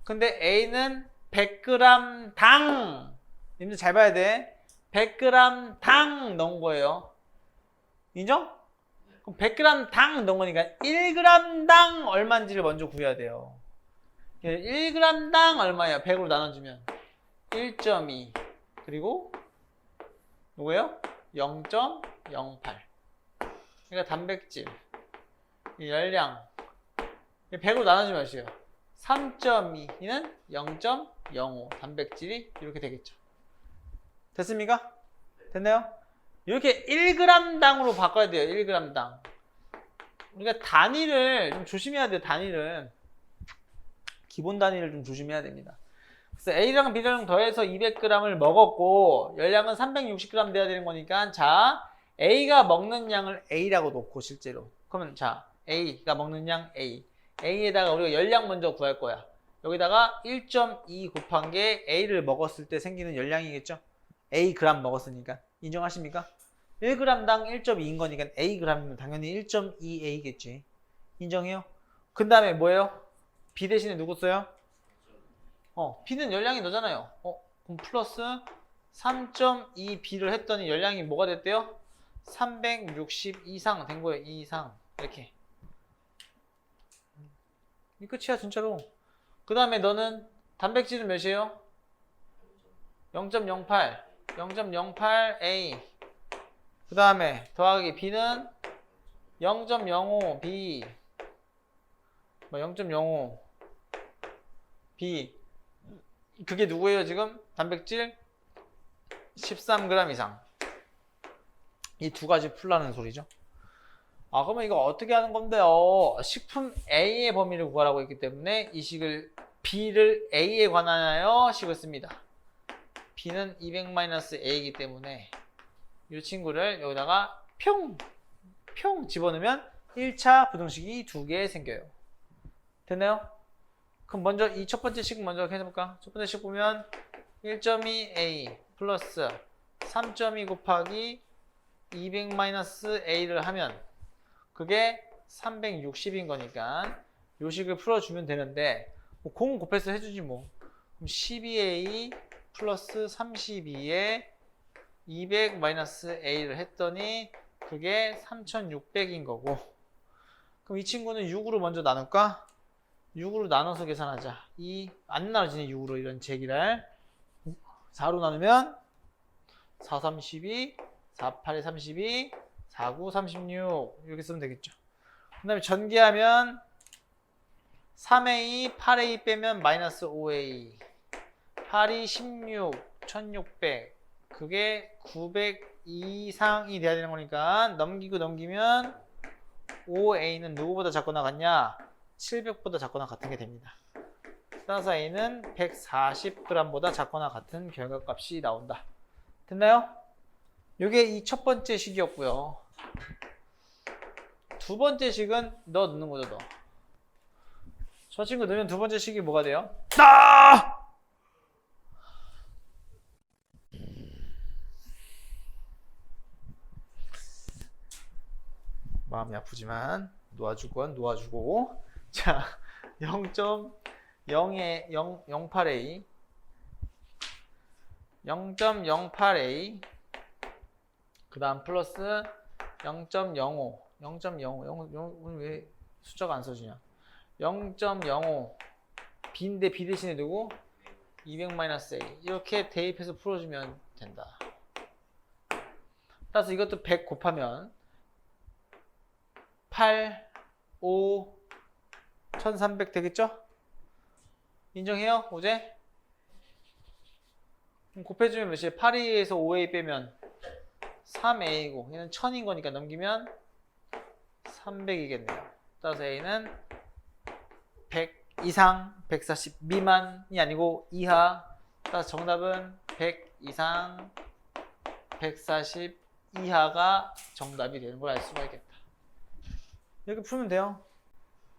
근데 A는 100g 당! 님들 잘 봐야 돼. 100g 당 넣은 거예요. 인정? 그럼 100g 당 넣은 거니까 1g 당 얼마인지를 먼저 구해야 돼요. 1g 당 얼마예요? 100으로 나눠주면 1.2 그리고 누구예요? 0.08. 그러니까 단백질 열량 100으로 나눠주면 몇이에요? 3.2는 0.05 단백질이 이렇게 되겠죠. 됐습니까? 됐나요? 이렇게 1g 당으로 바꿔야 돼요. 1g 당. 우리가 단위를 좀 조심해야 돼요. 단위를. 기본 단위를 좀 조심해야 됩니다. 그래서 A랑 B랑 더해서 200g을 먹었고 열량은 360g 돼야 되는 거니까 자 A가 먹는 양을 A라고 놓고 실제로 그러면 자 A가 먹는 양 A A에다가 우리가 열량 먼저 구할 거야. 여기다가 1.2 곱한 게 A를 먹었을 때 생기는 열량이겠죠? A g 먹었으니까 인정하십니까? 1g당 1.2인 거니까 A g이면 당연히 1.2A겠지. 인정해요? 그 다음에 뭐예요? B 대신에 누구 써요? B는 열량이 너잖아요. 그럼 플러스 3.2B를 했더니 열량이 뭐가 됐대요? 360 이상 된 거예요. 이상. 이렇게. 이 끝이야 진짜로. 그 다음에 너는 단백질은 몇이에요? 0.08 0.08A 그 다음에 더하기 B는 0.05 B 0.05 B 그게 누구예요 지금? 단백질 13g 이상. 이 두 가지 풀라는 소리죠. 그러면 이거 어떻게 하는 건데요? 식품 A의 범위를 구하라고 했기 때문에 이 식을 B를 A에 관하여 식을 씁니다. B는 200-A이기 때문에 이 친구를 여기다가 평 집어넣으면 1차 부등식이 두 개 생겨요. 됐나요? 그럼 먼저 이 첫 번째 식 먼저 해볼까? 첫 번째 식 보면 1.2A 플러스 3.2 곱하기 200-A를 하면 그게 360인 거니까 요 식을 풀어주면 되는데 공 곱해서 해주지 뭐. 그럼 12A 플러스 32에 200-A를 했더니 그게 3600인 거고 그럼 이 친구는 6으로 먼저 나눌까? 6으로 나눠서 계산하자. 안 나눠지네 6으로 이런 제기랄 4로 나누면 4, 32, 4, 8에 32, 4, 9, 36 이렇게 쓰면 되겠죠. 그 다음에 전개하면 3A, 8A 빼면 마이너스 5A 8이 16, 1600 그게 900 이상이 돼야 되는 거니까 넘기면 5A는 누구보다 작거나 같냐? 700보다 작거나 같은 게 됩니다. 따라서 A는 140g보다 작거나 같은 결과값이 나온다. 됐나요? 이게 이 첫 번째 식이었고요. 두 번째 식은 너 넣는 거죠, 너. 저 친구 넣으면 두 번째 식이 뭐가 돼요? 마음이 아프지만 놓아줄 건 놓아주고 자 0.08A 0.08a 그 다음 플러스 0.05 오늘 왜 숫자가 안 써지냐 0.05 b인데 b 대신에 두고 200-a 이렇게 대입해서 풀어주면 된다. 따라서 이것도 100 곱하면 8, 5, 1300 되겠죠? 인정해요? 어제? 그럼 곱해주면 몇이에요? 8a에서 5a 빼면 3a고 얘는 1000인 거니까 넘기면 300이겠네요. 따라서 a는 100 이상 140 미만이 아니고 이하. 따라서 정답은 100 이상 140 이하가 정답이 되는 걸 알 수가 있겠다. 이렇게 풀면 돼요.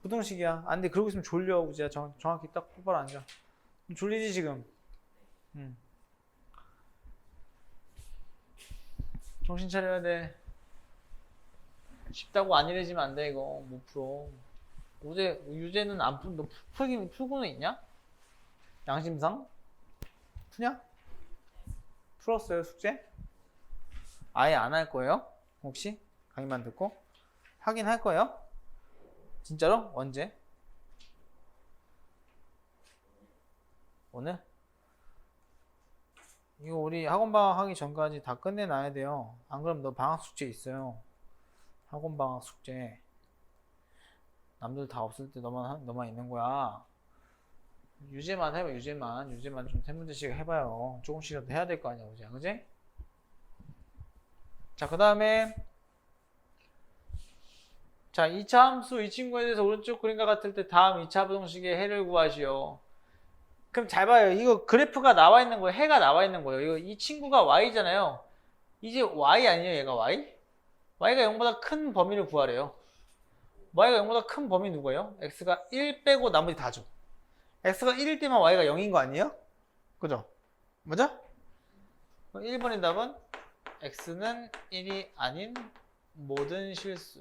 부등식이야. 안 돼. 그러고 있으면 졸려. 우지야. 정확히 딱 똑바로 앉아. 졸리지 지금. 정신 차려야 돼. 쉽다고 안 이래지면 안 돼. 이거 못 풀어. 어제 유제는 안 풀. 너 풀고는 있냐? 양심상? 푸냐? 풀었어요 숙제? 아예 안 할 거예요? 혹시? 강의만 듣고? 하긴 할 거예요? 진짜로? 언제? 오늘? 이거 우리 학원 방학 하기 전까지 다 끝내놔야 돼요. 안 그러면 너 방학 숙제 있어요. 학원 방학 숙제. 남들 다 없을 때 너만 있는 거야. 유제만 해봐. 유제만 좀 세 문제씩 해봐요. 조금씩이라도 해야 될 거 아니야, 그지? 그지? 자, 그 다음에 자, 2차 함수 이 친구에 대해서 오른쪽 그림과 같을 때 다음 2차 부등식의 해를 구하시오. 그럼 잘 봐요. 이거 그래프가 나와 있는 거예요. 해가 나와 있는 거예요. 이거 이 친구가 y잖아요. 이제 y 아니에요, 얘가 y? y가 0보다 큰 범위를 구하래요. y가 0보다 큰 범위 누구예요? x가 1 빼고 나머지 다죠. x가 1일 때만 y가 0인 거 아니에요? 그죠? 맞아? 1번의 답은 x는 1이 아닌 모든 실수.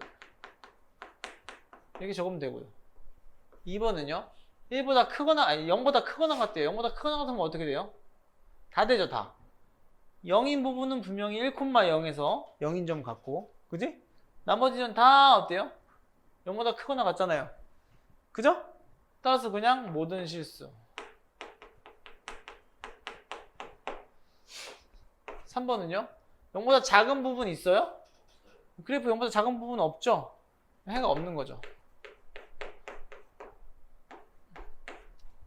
이렇게 적으면 되고요. 2번은요. 1보다 크거나 아니 0보다 크거나 같대요. 0보다 크거나 같으면 어떻게 돼요? 다 되죠, 다. 0인 부분은 분명히 1,0에서 0인 점 같고, 그지? 나머지는 다 어때요? 0보다 크거나 같잖아요. 그죠? 따라서 그냥 모든 실수. 3번은요? 0보다 작은 부분 있어요? 그래프 0보다 작은 부분 없죠? 해가 없는 거죠.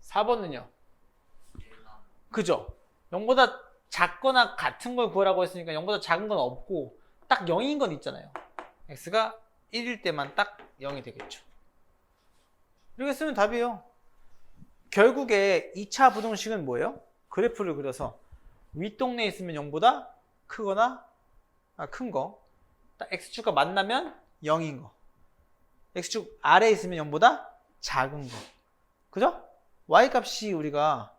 4번은요? 그죠? 0보다 작거나 같은 걸 구하라고 했으니까 0보다 작은 건 없고 딱 0인 건 있잖아요. x가 1일 때만 딱 0이 되겠죠. 이렇게 쓰면 답이에요. 결국에 2차 부등식은 뭐예요? 그래프를 그려서 윗동네에 있으면 0보다 크거나 큰 거. 딱 x축과 만나면 0인 거. x축 아래에 있으면 0보다 작은 거. 그죠? y값이 우리가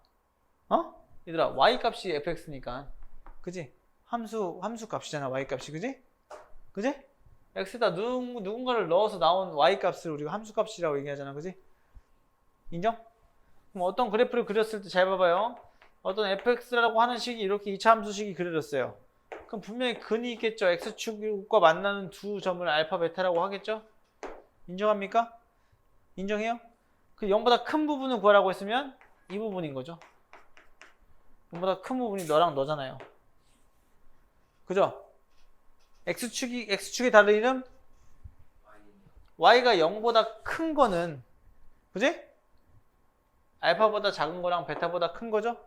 얘들아 y값이 fx니까 그지? 함수 값이잖아 y값이 그지? 그지? x에다 누군가를 넣어서 나온 y값을 우리가 함수 값이라고 얘기하잖아 그지? 인정? 그럼 어떤 그래프를 그렸을 때 잘 봐봐요. 어떤 fx라고 하는 식이 이렇게 2차 함수식이 그려졌어요. 그럼 분명히 근이 있겠죠. x축과 만나는 두 점을 알파 베타라고 하겠죠? 인정합니까? 인정해요? 그 0보다 큰 부분을 구하라고 했으면 이 부분인 거죠. 0보다 큰 부분이 너랑 너잖아요. 그죠? x축의 다른 이름? y가 0보다 큰 거는 그지? 알파보다 작은 거랑 베타보다 큰 거죠?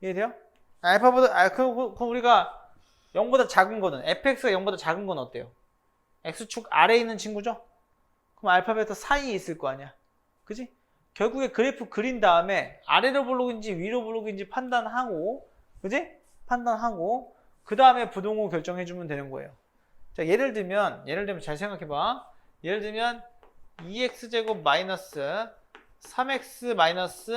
이해돼요? 그럼 우리가 0보다 작은 거는 fx가 0보다 작은 건 어때요? x축 아래에 있는 친구죠? 그럼 알파 베타 사이에 있을 거 아니야. 그지? 결국에 그래프 그린 다음에 아래로 블록인지 위로 블록인지 판단하고 그지? 판단하고 그 다음에 부동호 결정해주면 되는 거예요. 자, 예를 들면 잘 생각해봐. 예를 들면 2x제곱 마이너스 3x 마이너스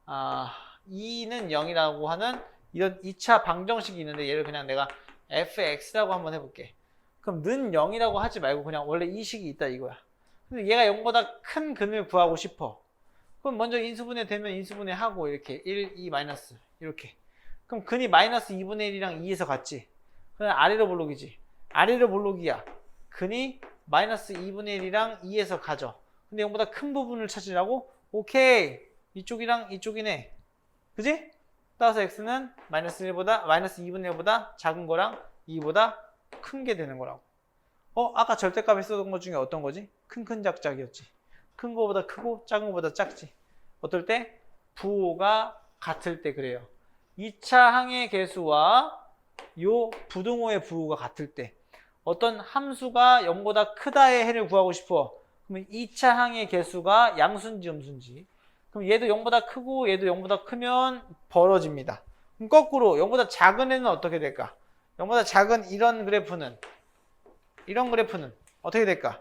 2는 0이라고 하는 이런 2차 방정식이 있는데 얘를 그냥 내가 fx라고 한번 해볼게. 그럼 는 0이라고 하지 말고 그냥 원래 이 식이 있다 이거야. 근데 얘가 0보다 큰 근을 구하고 싶어. 그럼 먼저 인수분해 되면 인수분해 하고 이렇게 1, 2 마이너스 이렇게. 그럼 근이 마이너스 2분의 1이랑 2에서 같지. 그럼 아래로 볼록이지. 아래로 볼록이야. 근이 마이너스 2분의 1이랑 2에서 가죠. 근데 0보다 큰 부분을 찾으라고? 오케이. 이쪽이랑 이쪽이네. 그지? 따라서 x는 마이너스 2분의 1보다 작은 거랑 2보다 큰 게 되는 거라고. 아까 절대값에 쓰던 것 중에 어떤 거지? 큰 작작이었지. 큰 거보다 크고 작은 거보다 작지. 어떨 때? 부호가 같을 때 그래요. 2차 항의 개수와 요 부등호의 부호가 같을 때 어떤 함수가 0보다 크다의 해를 구하고 싶어. 그러면 2차 항의 개수가 양수인지 음수인지. 그럼 얘도 0보다 크고 얘도 0보다 크면 벌어집니다. 그럼 거꾸로 0보다 작은 애는 어떻게 될까? 0보다 작은 이런 그래프는 어떻게 될까?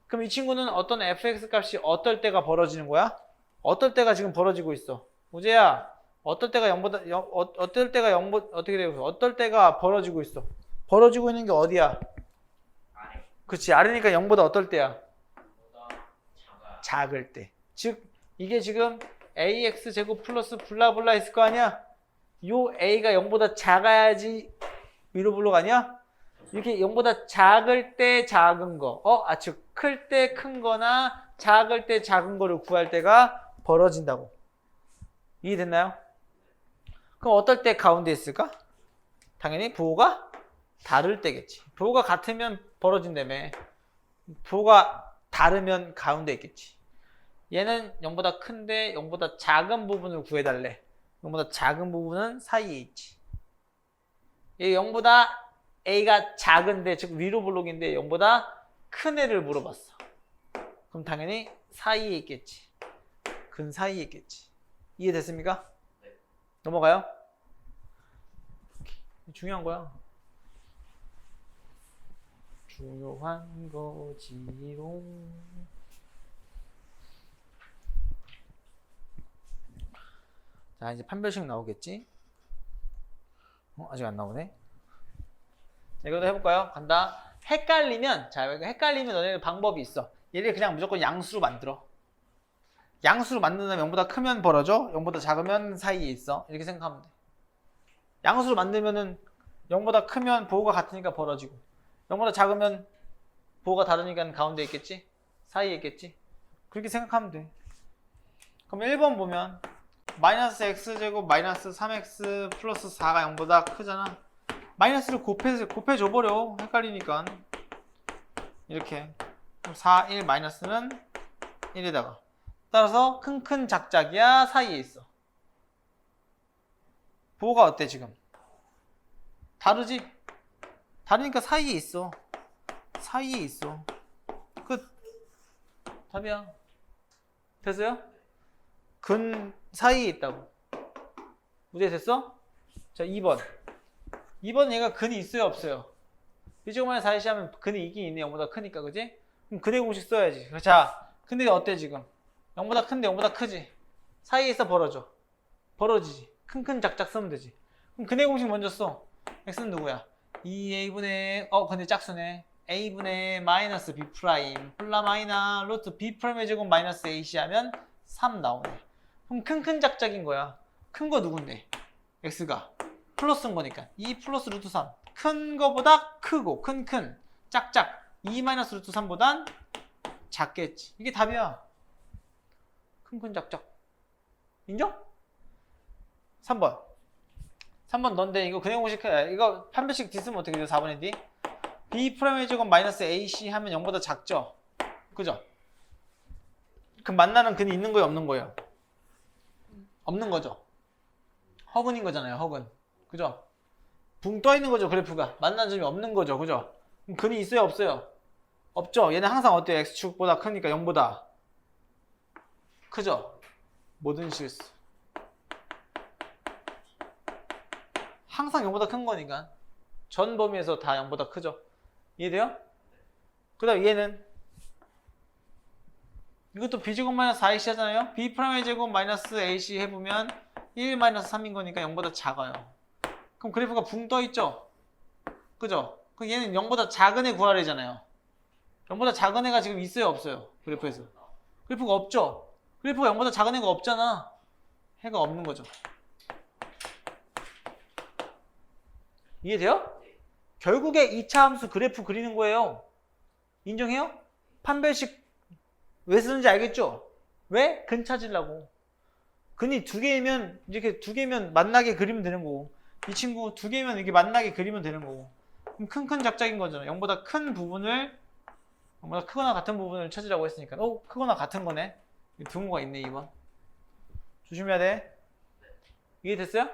그럼 이 친구는 어떤 fx 값이 어떨 때가 벌어지는 거야? 어떨 때가 지금 벌어지고 있어? 우재야, 어떨 때가 0보다 어떨 때가 0보다 어떻게 되고 있어? 어떨 때가 벌어지고 있어? 벌어지고 있는 게 어디야? 아래. 그치, 아래니까 0보다 어떨 때야? 보다 작아. 작을 때. 즉 이게 지금 ax 제곱 플러스 블라블라 있을 거 아니야? 요 a가 0보다 작아야지 위로 블록 아니야? 이렇게 0보다 작을 때 작은 거, 즉 클 때 큰 거나 작을 때 작은 거를 구할 때가 벌어진다고. 이해됐나요? 그럼 어떨 때 가운데 있을까? 당연히 부호가 다를 때겠지. 부호가 같으면 벌어진다며. 부호가 다르면 가운데 있겠지. 얘는 0보다 큰데 0보다 작은 부분을 구해달래. 0보다 작은 부분은 사이에 있지. 얘 0보다 A가 작은데, 즉 위로 블록인데 0보다 큰 애를 물어봤어. 그럼 당연히 사이에 있겠지. 근 사이에 있겠지. 이해됐습니까? 네. 넘어가요. 중요한 거야. 중요한 거지롱. 자, 이제 판별식 나오겠지? 아직 안 나오네. 자, 이것도 해볼까요? 간다. 헷갈리면, 자, 헷갈리면 너네 방법이 있어. 얘를 그냥 무조건 양수로 만들어. 양수로 만든다면 0보다 크면 벌어져, 0보다 작으면 사이에 있어. 이렇게 생각하면 돼. 양수로 만들면은 0보다 크면 부호가 같으니까 벌어지고, 0보다 작으면 부호가 다르니까 가운데 있겠지? 사이에 있겠지? 그렇게 생각하면 돼. 그럼 1번 보면 마이너스 x제곱 마이너스 3x 플러스 4가 0보다 크잖아. 마이너스를 곱해줘버려. 헷갈리니까. 이렇게 4, 1 마이너스는 1에다가 따라서 큰 작작이야 사이에 있어. 부호가 어때 지금? 다르지? 다르니까 사이에 있어. 사이에 있어. 끝. 답이야. 됐어요? 근 사이에 있다고. 문제 됐어? 자, 2번. 2번 얘가 근이 있어요 없어요? 비제곱마이너스 4ac 하면 근이 있긴 있네. 0보다 크니까. 그지? 그럼 근의 공식 써야지. 자, 근데 어때 지금? 0보다 큰데 0보다 크지? 사이에 있어 벌어져? 벌어지지. 큰 작작 쓰면 되지. 그럼 근의 공식 먼저 써. x는 누구야? 2a분의 근데 짝수네. a분의 마이너스 b 프라임 플라 마이너 루트 b 프라임의 제곱 마이너스 ac 하면 3 나오네. 그럼 큰 작작인 거야. 큰 거 누군데? x가 플러스인 거니까 2 플러스 루트 3. 큰 거보다 크고 큰 짝짝 2 마이너스 루트 3보단 작겠지. 이게 답이야. 큰 작작. 인정? 3번. 3번 넌데 이거 근의 공식 이거 판별식 D 쓰면 어떻게 돼요? 4번의 D. B 프라임의 제곱 마이너스 AC 하면 0보다 작죠? 그죠? 그럼 만나는 근이 있는 거예요? 없는 거예요? 없는 거죠? 허근인 거잖아요. 허근. 그죠? 붕 떠 있는 거죠. 그래프가. 만나는 점이 없는 거죠. 그죠? 그럼 근이 있어요? 없어요? 없죠? 얘는 항상 어때요? X축보다 크니까 0보다 크죠? 모든 실수. 항상 0보다 큰 거니까 전 범위에서 다 0보다 크죠? 이해돼요? 그 다음 얘는 이것도 b제곱 마이너스 4ac 하잖아요? b 프라임의 제곱 마이너스 ac 해보면 1 마이너스 3인 거니까 0보다 작아요. 그럼 그래프가 붕 떠 있죠? 그죠? 그럼 얘는 0보다 작은 애 구하래잖아요. 0보다 작은 애가 지금 있어요 없어요? 그래프에서 그래프가 없죠? 그래프가 0보다 작은 애가 없잖아. 해가 없는 거죠. 이해돼요? 결국에 2차 함수 그래프 그리는 거예요. 인정해요? 판별식 왜 쓰는지 알겠죠? 왜? 근 찾으려고. 근이 두 개이면 이렇게 두 개면 만나게 그리면 되는 거고, 이 친구 두 개면 이렇게 만나게 그리면 되는 거고. 그럼 큰 작작인 거잖아. 0보다 큰 부분을, 0보다 크거나 같은 부분을 찾으라고 했으니까. 크거나 같은 거네. 등호가 있네. 2번 조심해야 돼. 이해됐어요?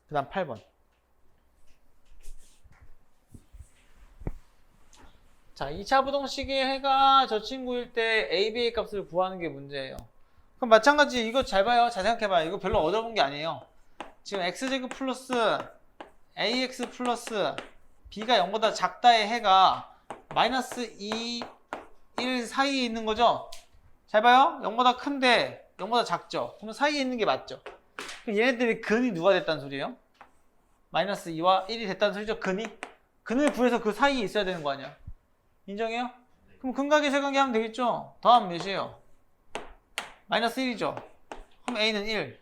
그 다음 8번. 자, 2차 부동식의 해가 저 친구일 때 AB의 값을 구하는 게 문제예요. 그럼 마찬가지 이거 잘 봐요. 잘 생각해봐요. 이거 별로 어려운 게 아니에요. 지금 x제곱 플러스 ax 플러스 b가 0보다 작다의 해가 마이너스 2, 1 사이에 있는 거죠? 잘 봐요. 0보다 큰데 0보다 작죠? 그럼 사이에 있는 게 맞죠? 그럼 얘네들이 근이 누가 됐다는 소리예요? 마이너스 2와 1이 됐다는 소리죠? 근을 구해서 그 사이에 있어야 되는 거 아니야? 인정해요? 그럼 근각의 세관계 하면 되겠죠? 더하면 몇이에요? 마이너스 1이죠? 그럼 a는 1.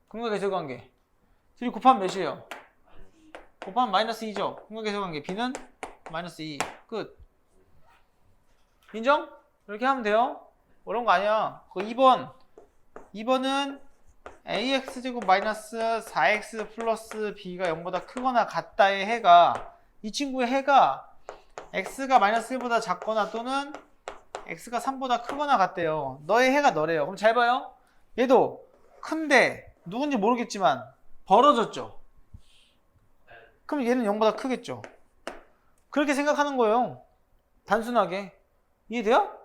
근각의 세관계. 둘이 곱하면 몇이에요? 곱하면 마이너스 2죠? 근각의 세관계. b는 마이너스 2. 끝. 인정? 이렇게 하면 돼요. 어려운 거 아니야. 그 2번은 ax제곱 마이너스 4x 플러스 b가 0보다 크거나 같다의 해가, 이 친구의 해가 x가 마이너스 1보다 작거나 또는 x가 3보다 크거나 같대요. 너의 해가 너래요. 그럼 잘 봐요. 얘도 큰데 누군지 모르겠지만 벌어졌죠. 그럼 얘는 0보다 크겠죠. 그렇게 생각하는 거예요. 단순하게. 이해돼요?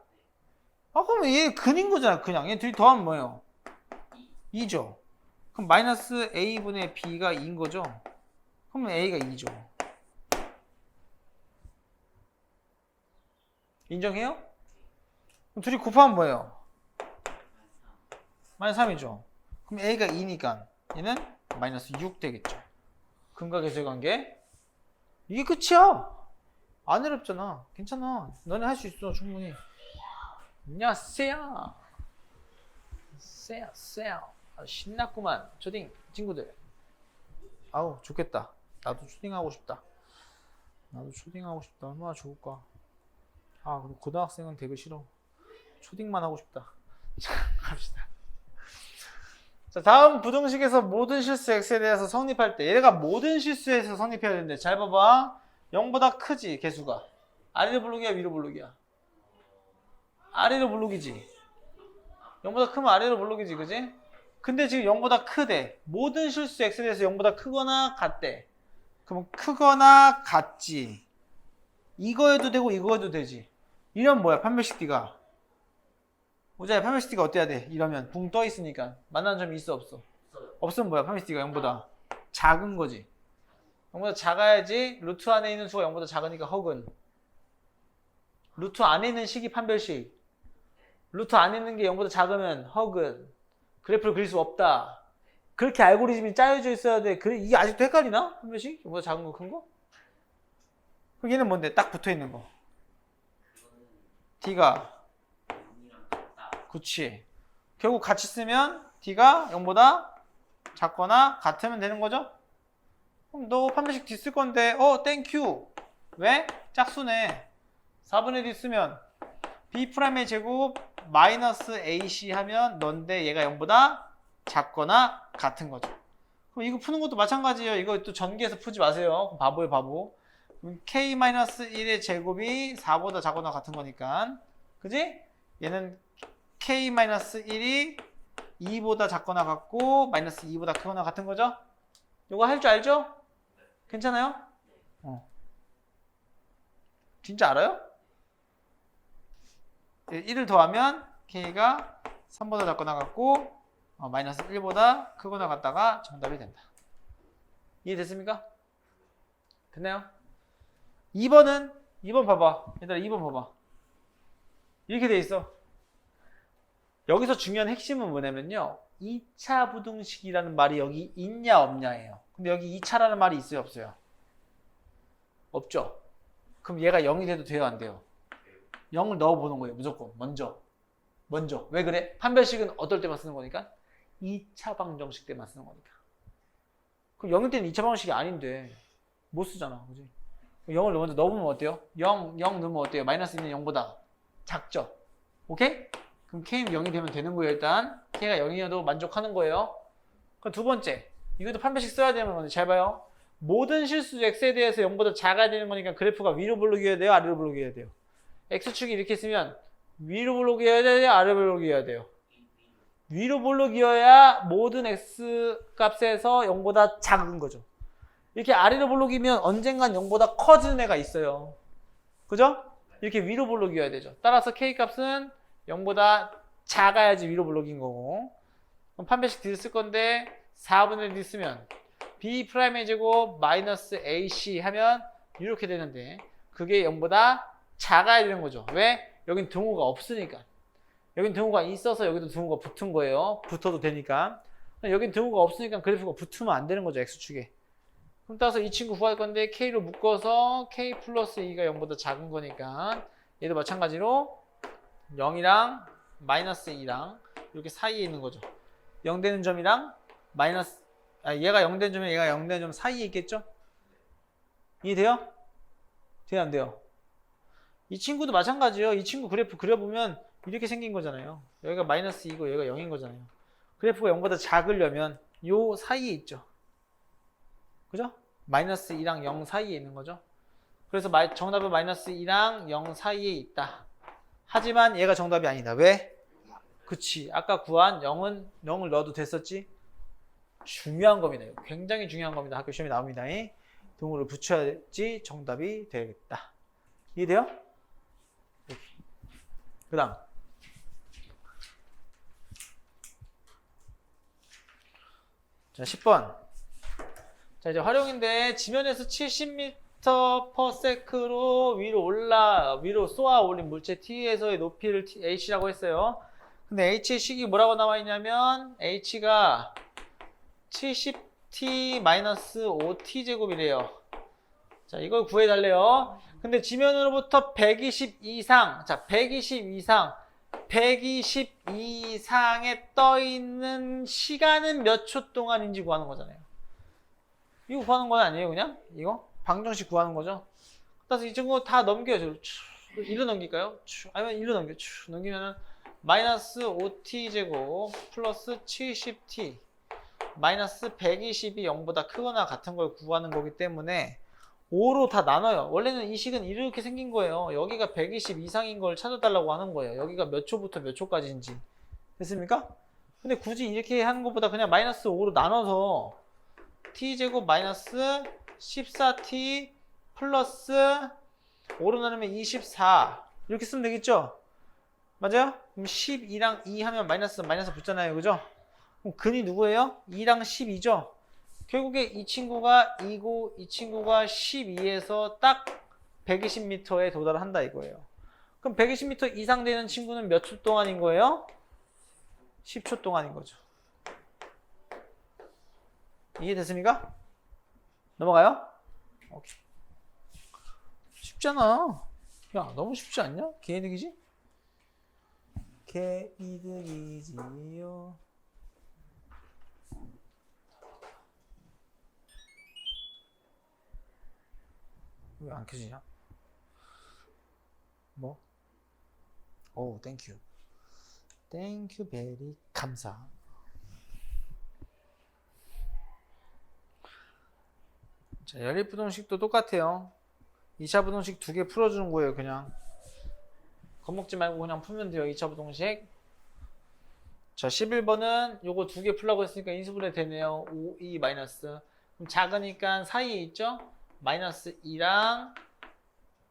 그럼 얘 근인 거잖아. 그냥 얘 둘이 더하면 뭐예요? 2죠. 그럼 마이너스 a분의 b가 2인 거죠. 그럼 a가 2죠. 인정해요? 그럼 둘이 곱하면 뭐예요? 마이너스 3이죠. 그럼 a가 2니까 얘는 마이너스 6 되겠죠. 근각의 세관계. 이게 끝이야. 안 어렵잖아. 괜찮아. 너네 할 수 있어. 충분히. 안녕하세요. 쎄요. 신났구만. 초딩 친구들. 아우 좋겠다. 나도 초딩하고 싶다. 얼마나 좋을까. 그리고 고등학생은 되게 싫어. 초딩만 하고 싶다. 자, 갑시다. 자, 다음 부등식에서 모든 실수 x에 대해서 성립할 때 얘가 모든 실수에서 성립해야 되는데 잘 봐봐. 0보다 크지 개수가. 아래로 부르기야 위로 부르기야? 아래로 부르기지. 0보다 크면 아래로 부르기지, 그지? 근데 지금 0보다 크대. 모든 실수 x에 대해서 0보다 크거나 같대. 그럼 크거나 같지. 이거 해도 되고 이거 해도 되지. 이러면 뭐야? 판별식 D가. 오자야 판별식 D가 어때야 돼? 이러면 붕 떠 있으니까 만나는 점이 있어 없어? 없으면 뭐야? 판별식 D가 0보다 작은 거지. 0보다 작아야지 루트 안에 있는 수가 0보다 작으니까 허근. 루트 안에 있는 식이 판별식. 루트 안에 있는 게 0보다 작으면 허근. 그래프를 그릴 수 없다. 그렇게 알고리즘이 짜여져 있어야 돼. 그래, 이게 아직도 헷갈리나? 판별식? 0보다 작은 거 큰 거? 그럼 얘는 뭔데? 딱 붙어 있는 거. D가 그치. 결국 같이 쓰면 D가 0보다 작거나 같으면 되는 거죠? 그럼 너 판별식 D 쓸 건데 땡큐. 왜? 짝수네. 4분의 D 쓰면 B'의 제곱 마이너스 AC 하면 넌데 얘가 0보다 작거나 같은 거죠. 그럼 이거 푸는 것도 마찬가지예요. 이거 또 전기해서 풀지 마세요. 그럼 바보예요, 바보. K-1의 제곱이 4보다 작거나 같은 거니까. 그지? 얘는 K-1이 2보다 작거나 같고 마이너스 2보다 크거나 같은 거죠? 이거 할 줄 알죠? 괜찮아요? 진짜 알아요? 1을 더하면 K가 3보다 작거나 같고 마이너스 1보다 크거나 같다가 정답이 된다. 이해됐습니까? 됐나요? 2번 봐봐. 얘들아 2번 봐봐. 이렇게 돼 있어. 여기서 중요한 핵심은 뭐냐면요. 2차 부등식이라는 말이 여기 있냐 없냐예요. 근데 여기 2차라는 말이 있어요 없어요? 없죠. 그럼 얘가 0이 돼도 돼요 안 돼요? 0을 넣어보는 거예요 무조건 먼저. 먼저. 왜 그래? 판별식은 어떨 때만 쓰는 거니까? 2차 방정식 때만 쓰는 거니까. 그럼 0일 때는 2차 방정식이 아닌데 못 쓰잖아. 그지? 0을 먼저 넣으면 어때요? 0 넣으면 어때요? 마이너스 2는 0보다 작죠? 오케이? 그럼 K는 0이 되면 되는 거예요. 일단 K가 0이어도 만족하는 거예요. 그럼 두 번째, 이것도 판별식 써야 되는 건데 잘 봐요. 모든 실수 X에 대해서 0보다 작아야 되는 거니까 그래프가 위로 볼록이어야 돼요? 아래로 볼록이어야 돼요? X축이 이렇게 있으면 위로 볼록이어야 돼요? 아래로 볼록이어야 돼요? 위로 볼록이어야 모든 X 값에서 0보다 작은 거죠. 이렇게 아래로 볼록이면 언젠간 0보다 커지는 애가 있어요. 그죠? 이렇게 위로 볼록이어야 되죠. 따라서 K 값은 0보다 작아야지 위로 볼록인 거고. 그럼 판별식 D 쓸 건데 4분의 D 쓰면 B'의 제곱 마이너스 AC 하면 이렇게 되는데 그게 0보다 작아야 되는 거죠. 왜? 여긴 등호가 없으니까. 여긴 등호가 있어서 여기도 등호가 붙은 거예요. 붙어도 되니까. 여긴 등호가 없으니까 그래프가 붙으면 안 되는 거죠. X축에. 그럼 따라서 이 친구 구할 건데 K로 묶어서 K 플러스 2가 0보다 작은 거니까 얘도 마찬가지로 0이랑 마이너스 2랑 이렇게 사이에 있는 거죠. 0 되는 점이랑 마이너스 얘가 0 되는 점이랑 얘가 0 되는 점 사이에 있겠죠? 이해돼요? 돼요 안 돼요? 이 친구도 마찬가지예요. 이 친구 그래프 그려보면 이렇게 생긴 거잖아요. 여기가 마이너스 2고 여기가 0인 거잖아요. 그래프가 0보다 작으려면 요 사이에 있죠. 그죠? 마이너스 2랑 0 사이에 있는 거죠. 그래서 정답은 마이너스 2랑 0 사이에 있다. 하지만 얘가 정답이 아니다. 왜? 그치. 아까 구한 0은 0을 넣어도 됐었지? 중요한 겁니다. 굉장히 중요한 겁니다. 학교 시험에 나옵니다. 등호를 붙여야지 정답이 되겠다. 이해돼요? 그 다음 자 10번 자 이제 활용인데 지면에서 70m/s로 위로 쏘아 올린 물체 T에서의 높이를 H라고 했어요. 근데 H의 식이 뭐라고 나와 있냐면 H가 70t-5t 제곱이래요. 자 이걸 구해달래요. 근데 지면으로부터 120 이상 자 120 이상에 떠있는 시간은 몇 초 동안인지 구하는 거잖아요. 이거 구하는 거 아니에요 그냥? 이거? 방정식 구하는 거죠. 따라서 이 친구 다 넘겨요. 1로 넘길까요? 아니면 1로 넘겨. 넘기면은 마이너스 5t 제곱 플러스 70t 마이너스 120이 0보다 크거나 같은 걸 구하는 거기 때문에 5로 다 나눠요. 원래는 이 식은 이렇게 생긴 거예요. 여기가 120 이상인 걸 찾아달라고 하는 거예요. 여기가 몇 초부터 몇 초까지인지. 됐습니까? 근데 굳이 이렇게 하는 것보다 그냥 마이너스 5로 나눠서 t제곱 마이너스 14t 플러스 5로 나누면 24 이렇게 쓰면 되겠죠? 맞아요? 그럼 12랑 2 하면 마이너스 붙잖아요. 그죠? 그럼 근이 누구예요? 2랑 12죠? 결국에 이 친구가 2고 이 친구가 12에서 딱 120m에 도달한다 이거예요. 그럼 120m 이상 되는 친구는 몇 초 동안인 거예요? 10초 동안인 거죠. 이해됐습니까? 넘어가요? 오케이. 쉽잖아. 야, 너무 쉽지 않냐? 개이득이지? 개이득이지요. 왜 안 켜지냐? 뭐? 오, 땡큐. 땡큐 베리 감사. 자, 연립부동식도 똑같아요. 2차 부동식 2개 풀어주는 거예요, 그냥. 겁먹지 말고 그냥 풀면 돼요, 2차 부동식. 자, 11번은 요거 2개 풀라고 했으니까 인수분해 되네요. 5, 2, 마이너스. 그럼 작으니까 사이에 있죠? 마이너스 2랑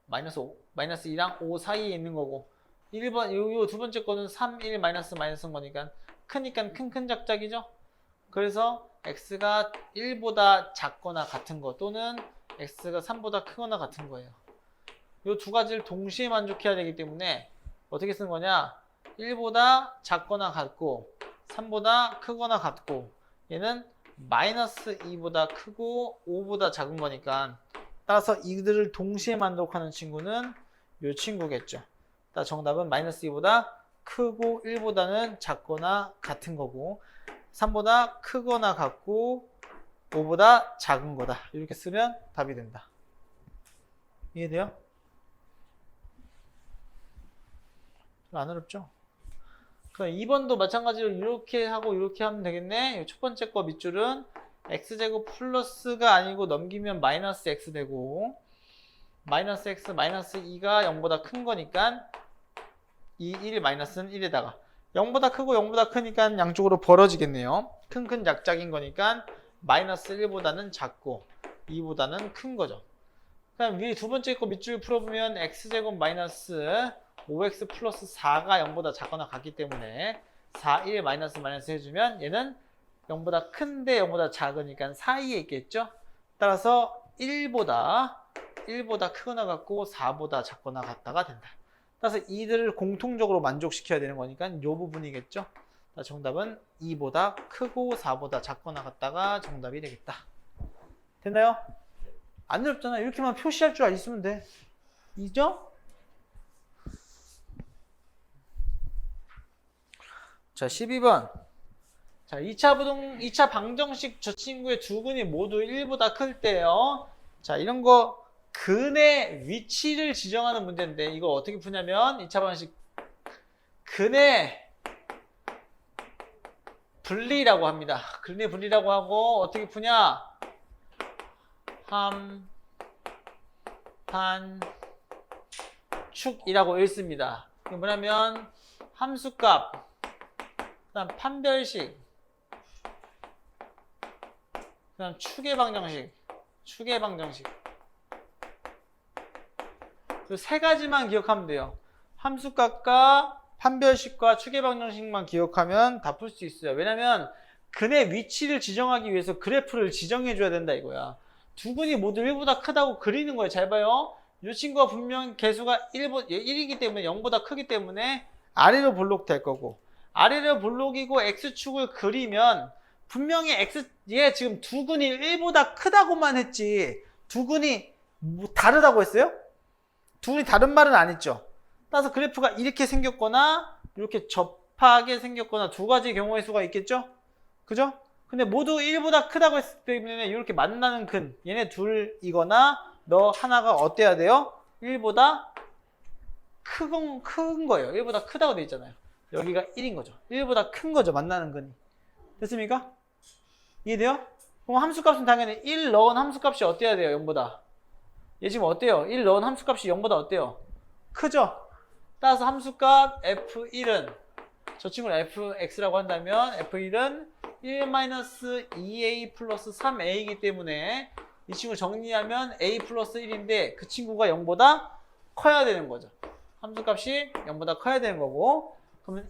마이너스 2랑 5 사이에 있는 거고 1번 요 두 번째 거는 3, 1 마이너스인 거니까 크니까 큰 작작이죠. 그래서 x가 1보다 작거나 같은 거 또는 x가 3보다 크거나 같은 거예요. 요 두 가지를 동시에 만족해야 되기 때문에 어떻게 쓰는 거냐 1보다 작거나 같고 3보다 크거나 같고 얘는 마이너스 2보다 크고 5보다 작은 거니까 따라서 이들을 동시에 만족하는 친구는 이 친구겠죠. 따라서 정답은 마이너스 2보다 크고 1보다는 작거나 같은 거고 3보다 크거나 같고 5보다 작은 거다. 이렇게 쓰면 답이 된다. 이해돼요? 안 어렵죠? 그럼 2번도 마찬가지로 이렇게 하고 이렇게 하면 되겠네. 첫 번째 거 밑줄은 x제곱 플러스가 아니고 넘기면 마이너스 x 되고 마이너스 x 마이너스 2가 0보다 큰 거니까 이 1 마이너스는 1에다가 0보다 크고 0보다 크니까 양쪽으로 벌어지겠네요. 큰 약작인 거니까 마이너스 1보다는 작고 2보다는 큰 거죠. 그럼 위에 두 번째 거 밑줄 풀어보면 x제곱 마이너스 5x 플러스 4가 0보다 작거나 같기 때문에 4, 1 마이너스 마이너스 해주면 얘는 0보다 큰데 0보다 작으니까 사이에 있겠죠. 따라서 1보다 크거나 같고 4보다 작거나 같다가 된다. 따라서 이들을 공통적으로 만족시켜야 되는 거니까 이 부분이겠죠. 정답은 2보다 크고 4보다 작거나 같다가 정답이 되겠다. 됐나요? 안 어렵잖아. 이렇게만 표시할 줄 있으면 돼. 이죠? 자, 12번. 자, 2차 방정식 저 친구의 두 근이 모두 1보다 클 때요. 자, 이런 거 근의 위치를 지정하는 문제인데 이거 어떻게 푸냐면 2차 방정식 근의 분리라고 합니다. 근의 분리라고 하고 어떻게 푸냐? 함판축이라고 읽습니다. 이게 뭐냐면 함수값 그다음 판별식 그다음 축의 방정식 그 세 가지만 기억하면 돼요. 함수값과 판별식과 축의 방정식만 기억하면 다 풀 수 있어요. 왜냐면 근의 위치를 지정하기 위해서 그래프를 지정해 줘야 된다 이거야. 두 근이 모두 1보다 크다고 그리는 거예요. 잘 봐요. 이 친구가 분명 개수가 1이기 때문에 0보다 크기 때문에 아래로 볼록 될 거고 아래로 볼록이고 x축을 그리면 분명히 얘 지금 두 근이 1보다 크다고만 했지 두 근이 뭐 다르다고 했어요? 두 근이 다른 말은 안 했죠. 따라서 그래프가 이렇게 생겼거나 이렇게 접하게 생겼거나 두 가지 경우의 수가 있겠죠? 그죠? 근데 모두 1보다 크다고 했기 때문에 이렇게 만나는 근 얘네 둘이거나 너 하나가 어때야 돼요? 1보다 큰 거예요. 1보다 크다고 돼 있잖아요. 여기가 1인 거죠. 1보다 큰 거죠. 만나는 근이. 됐습니까? 이해돼요? 그럼 함수값은 당연히 1 넣은 함수값이 어때야 돼요? 0보다. 얘 지금 어때요? 1 넣은 함수값이 0보다 어때요? 크죠? 따라서 함수값 f1은 저 친구를 fx라고 한다면 f1은 1-2a 플러스 3a이기 때문에 이 친구 정리하면 a 플러스 1인데 그 친구가 0보다 커야 되는 거죠. 함수값이 0보다 커야 되는 거고 그러면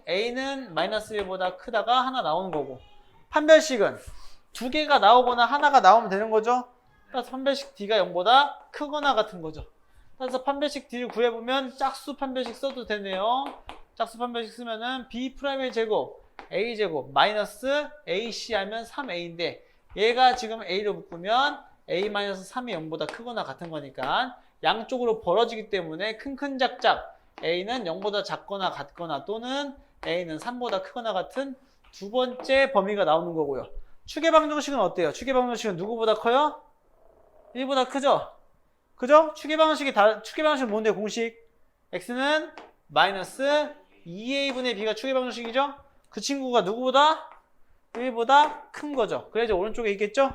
a는 마이너스 1보다 크다가 하나 나오는 거고 판별식은 두 개가 나오거나 하나가 나오면 되는 거죠. 따라서 판별식 d가 0보다 크거나 같은 거죠. 따라서 판별식 d를 구해보면 짝수 판별식 써도 되네요. 짝수 판별식 쓰면은 b'의 제곱 a제곱 마이너스 ac 하면 3a인데 얘가 지금 a로 묶으면 a-3이 0보다 크거나 같은 거니까 양쪽으로 벌어지기 때문에 큰 작작 a는 0보다 작거나 같거나 또는 a는 3보다 크거나 같은 두 번째 범위가 나오는 거고요. 축의 방정식은 어때요? 축의 방정식은 누구보다 커요? 1보다 크죠? 그죠? 축의 방정식은 뭔데 공식? x는 마이너스 2a분의 b가 축의 방정식이죠? 그 친구가 누구보다? 1보다 큰 거죠. 그래서 오른쪽에 있겠죠?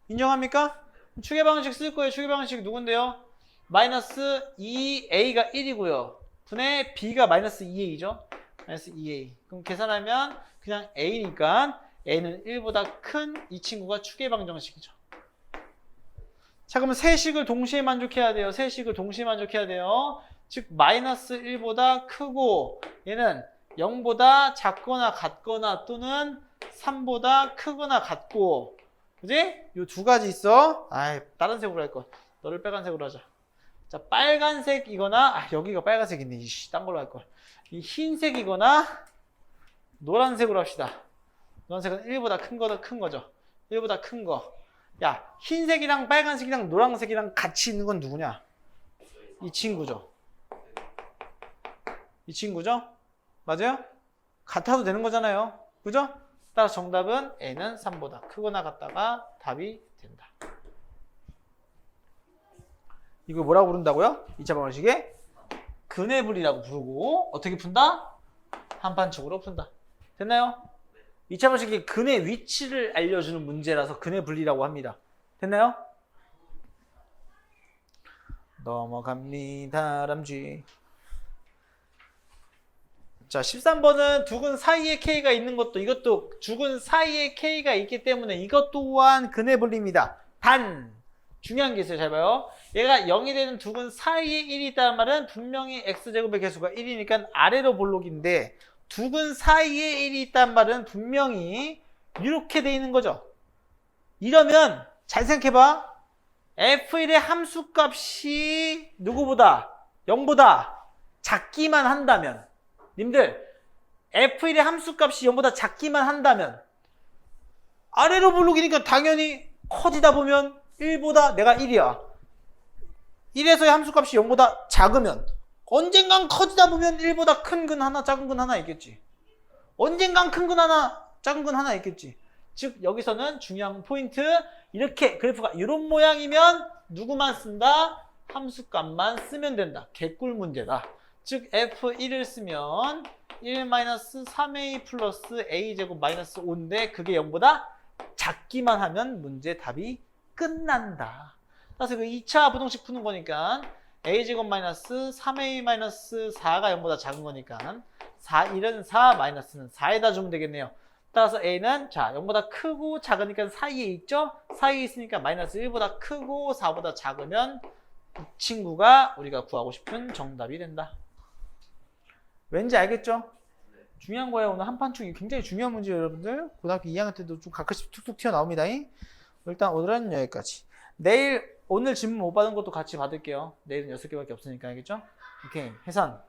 인정합니까? 축의 방정식 쓸 거예요. 축의 방정식 누군데요? 마이너스 2a가 1이고요. 분의 b가 마이너스 2a죠? 마이너스 2a. 그럼 계산하면 그냥 a니까 a는 1보다 큰 이 친구가 축의 방정식이죠. 자, 그러면 세 식을 동시에 만족해야 돼요. 세 식을 동시에 만족해야 돼요. 즉 마이너스 1보다 크고 얘는 0보다 작거나 같거나 또는 3보다 크거나 같고 그지? 요 두 가지 있어. 다른 색으로 할 거. 너를 빨간색으로 하자. 자, 빨간색이거나 여기가 빨간색 있네. 딴 걸로 할 걸. 이 흰색이거나 노란색으로 합시다. 노란색은 1보다 큰 거죠. 1보다 큰 거. 야, 흰색이랑 빨간색이랑 노란색이랑 같이 있는 건 누구냐? 이 친구죠. 이 친구죠? 맞아요? 같아도 되는 거잖아요. 그죠? 따라서 정답은 A는 3보다 크거나 같다가 답이 된다. 이거 뭐라고 부른다고요? 2차 방정식에 근해분리라고 부르고 어떻게 푼다? 한판축으로 푼다. 됐나요? 2차 방정식이 근의 위치를 알려주는 문제라서 근해분리라고 합니다. 됐나요? 넘어갑니다. 람쥐. 자, 13번은 두근 사이에 K가 있는 것도 이것도 두근 사이에 K가 있기 때문에 이것 또한 근해분리입니다. 단 중요한 게 있어요. 잘 봐요. 얘가 0이 되는 두근 사이에 1이 있다는 말은 분명히 X제곱의 개수가 1이니까 아래로 볼록인데 두근 사이에 1이 있다는 말은 분명히 이렇게 돼 있는 거죠. 이러면 잘 생각해봐. F1의 함수값이 누구보다 0보다 작기만 한다면 님들 F1의 함수값이 0보다 작기만 한다면 아래로 볼록이니까 당연히 커지다 보면 1보다 내가 1이야. 1에서의 함수값이 0보다 작으면 언젠간 커지다 보면 1보다 큰 근 하나 작은 근 하나 있겠지. 언젠간 큰 근 하나 작은 근 하나 있겠지. 즉 여기서는 중요한 포인트 이렇게 그래프가 이런 모양이면 누구만 쓴다? 함수값만 쓰면 된다. 개꿀 문제다. 즉 F1을 쓰면 1-3a 플러스 a제곱 마이너스 5인데 그게 0보다 작기만 하면 문제 답이 끝난다. 따라서 그 2차 부동식 푸는 거니까 a제곱 마이너스 3a 마이너스 4가 0보다 작은 거니까 1은 4 마이너스는 4에다 주면 되겠네요. 따라서 a는 자 0보다 크고 작으니까 사이에 있죠? 사이에 있으니까 마이너스 1보다 크고 4보다 작으면 이 친구가 우리가 구하고 싶은 정답이 된다. 왠지 알겠죠? 중요한 거예요. 오늘 한판축이 굉장히 중요한 문제예요, 여러분들. 고등학교 2학년 때도 좀 가끔씩 툭툭 튀어나옵니다. 일단 오늘은 여기까지. 오늘 질문 못 받은 것도 같이 받을게요. 내일은 6개밖에 없으니까, 알겠죠? 오케이, 해산.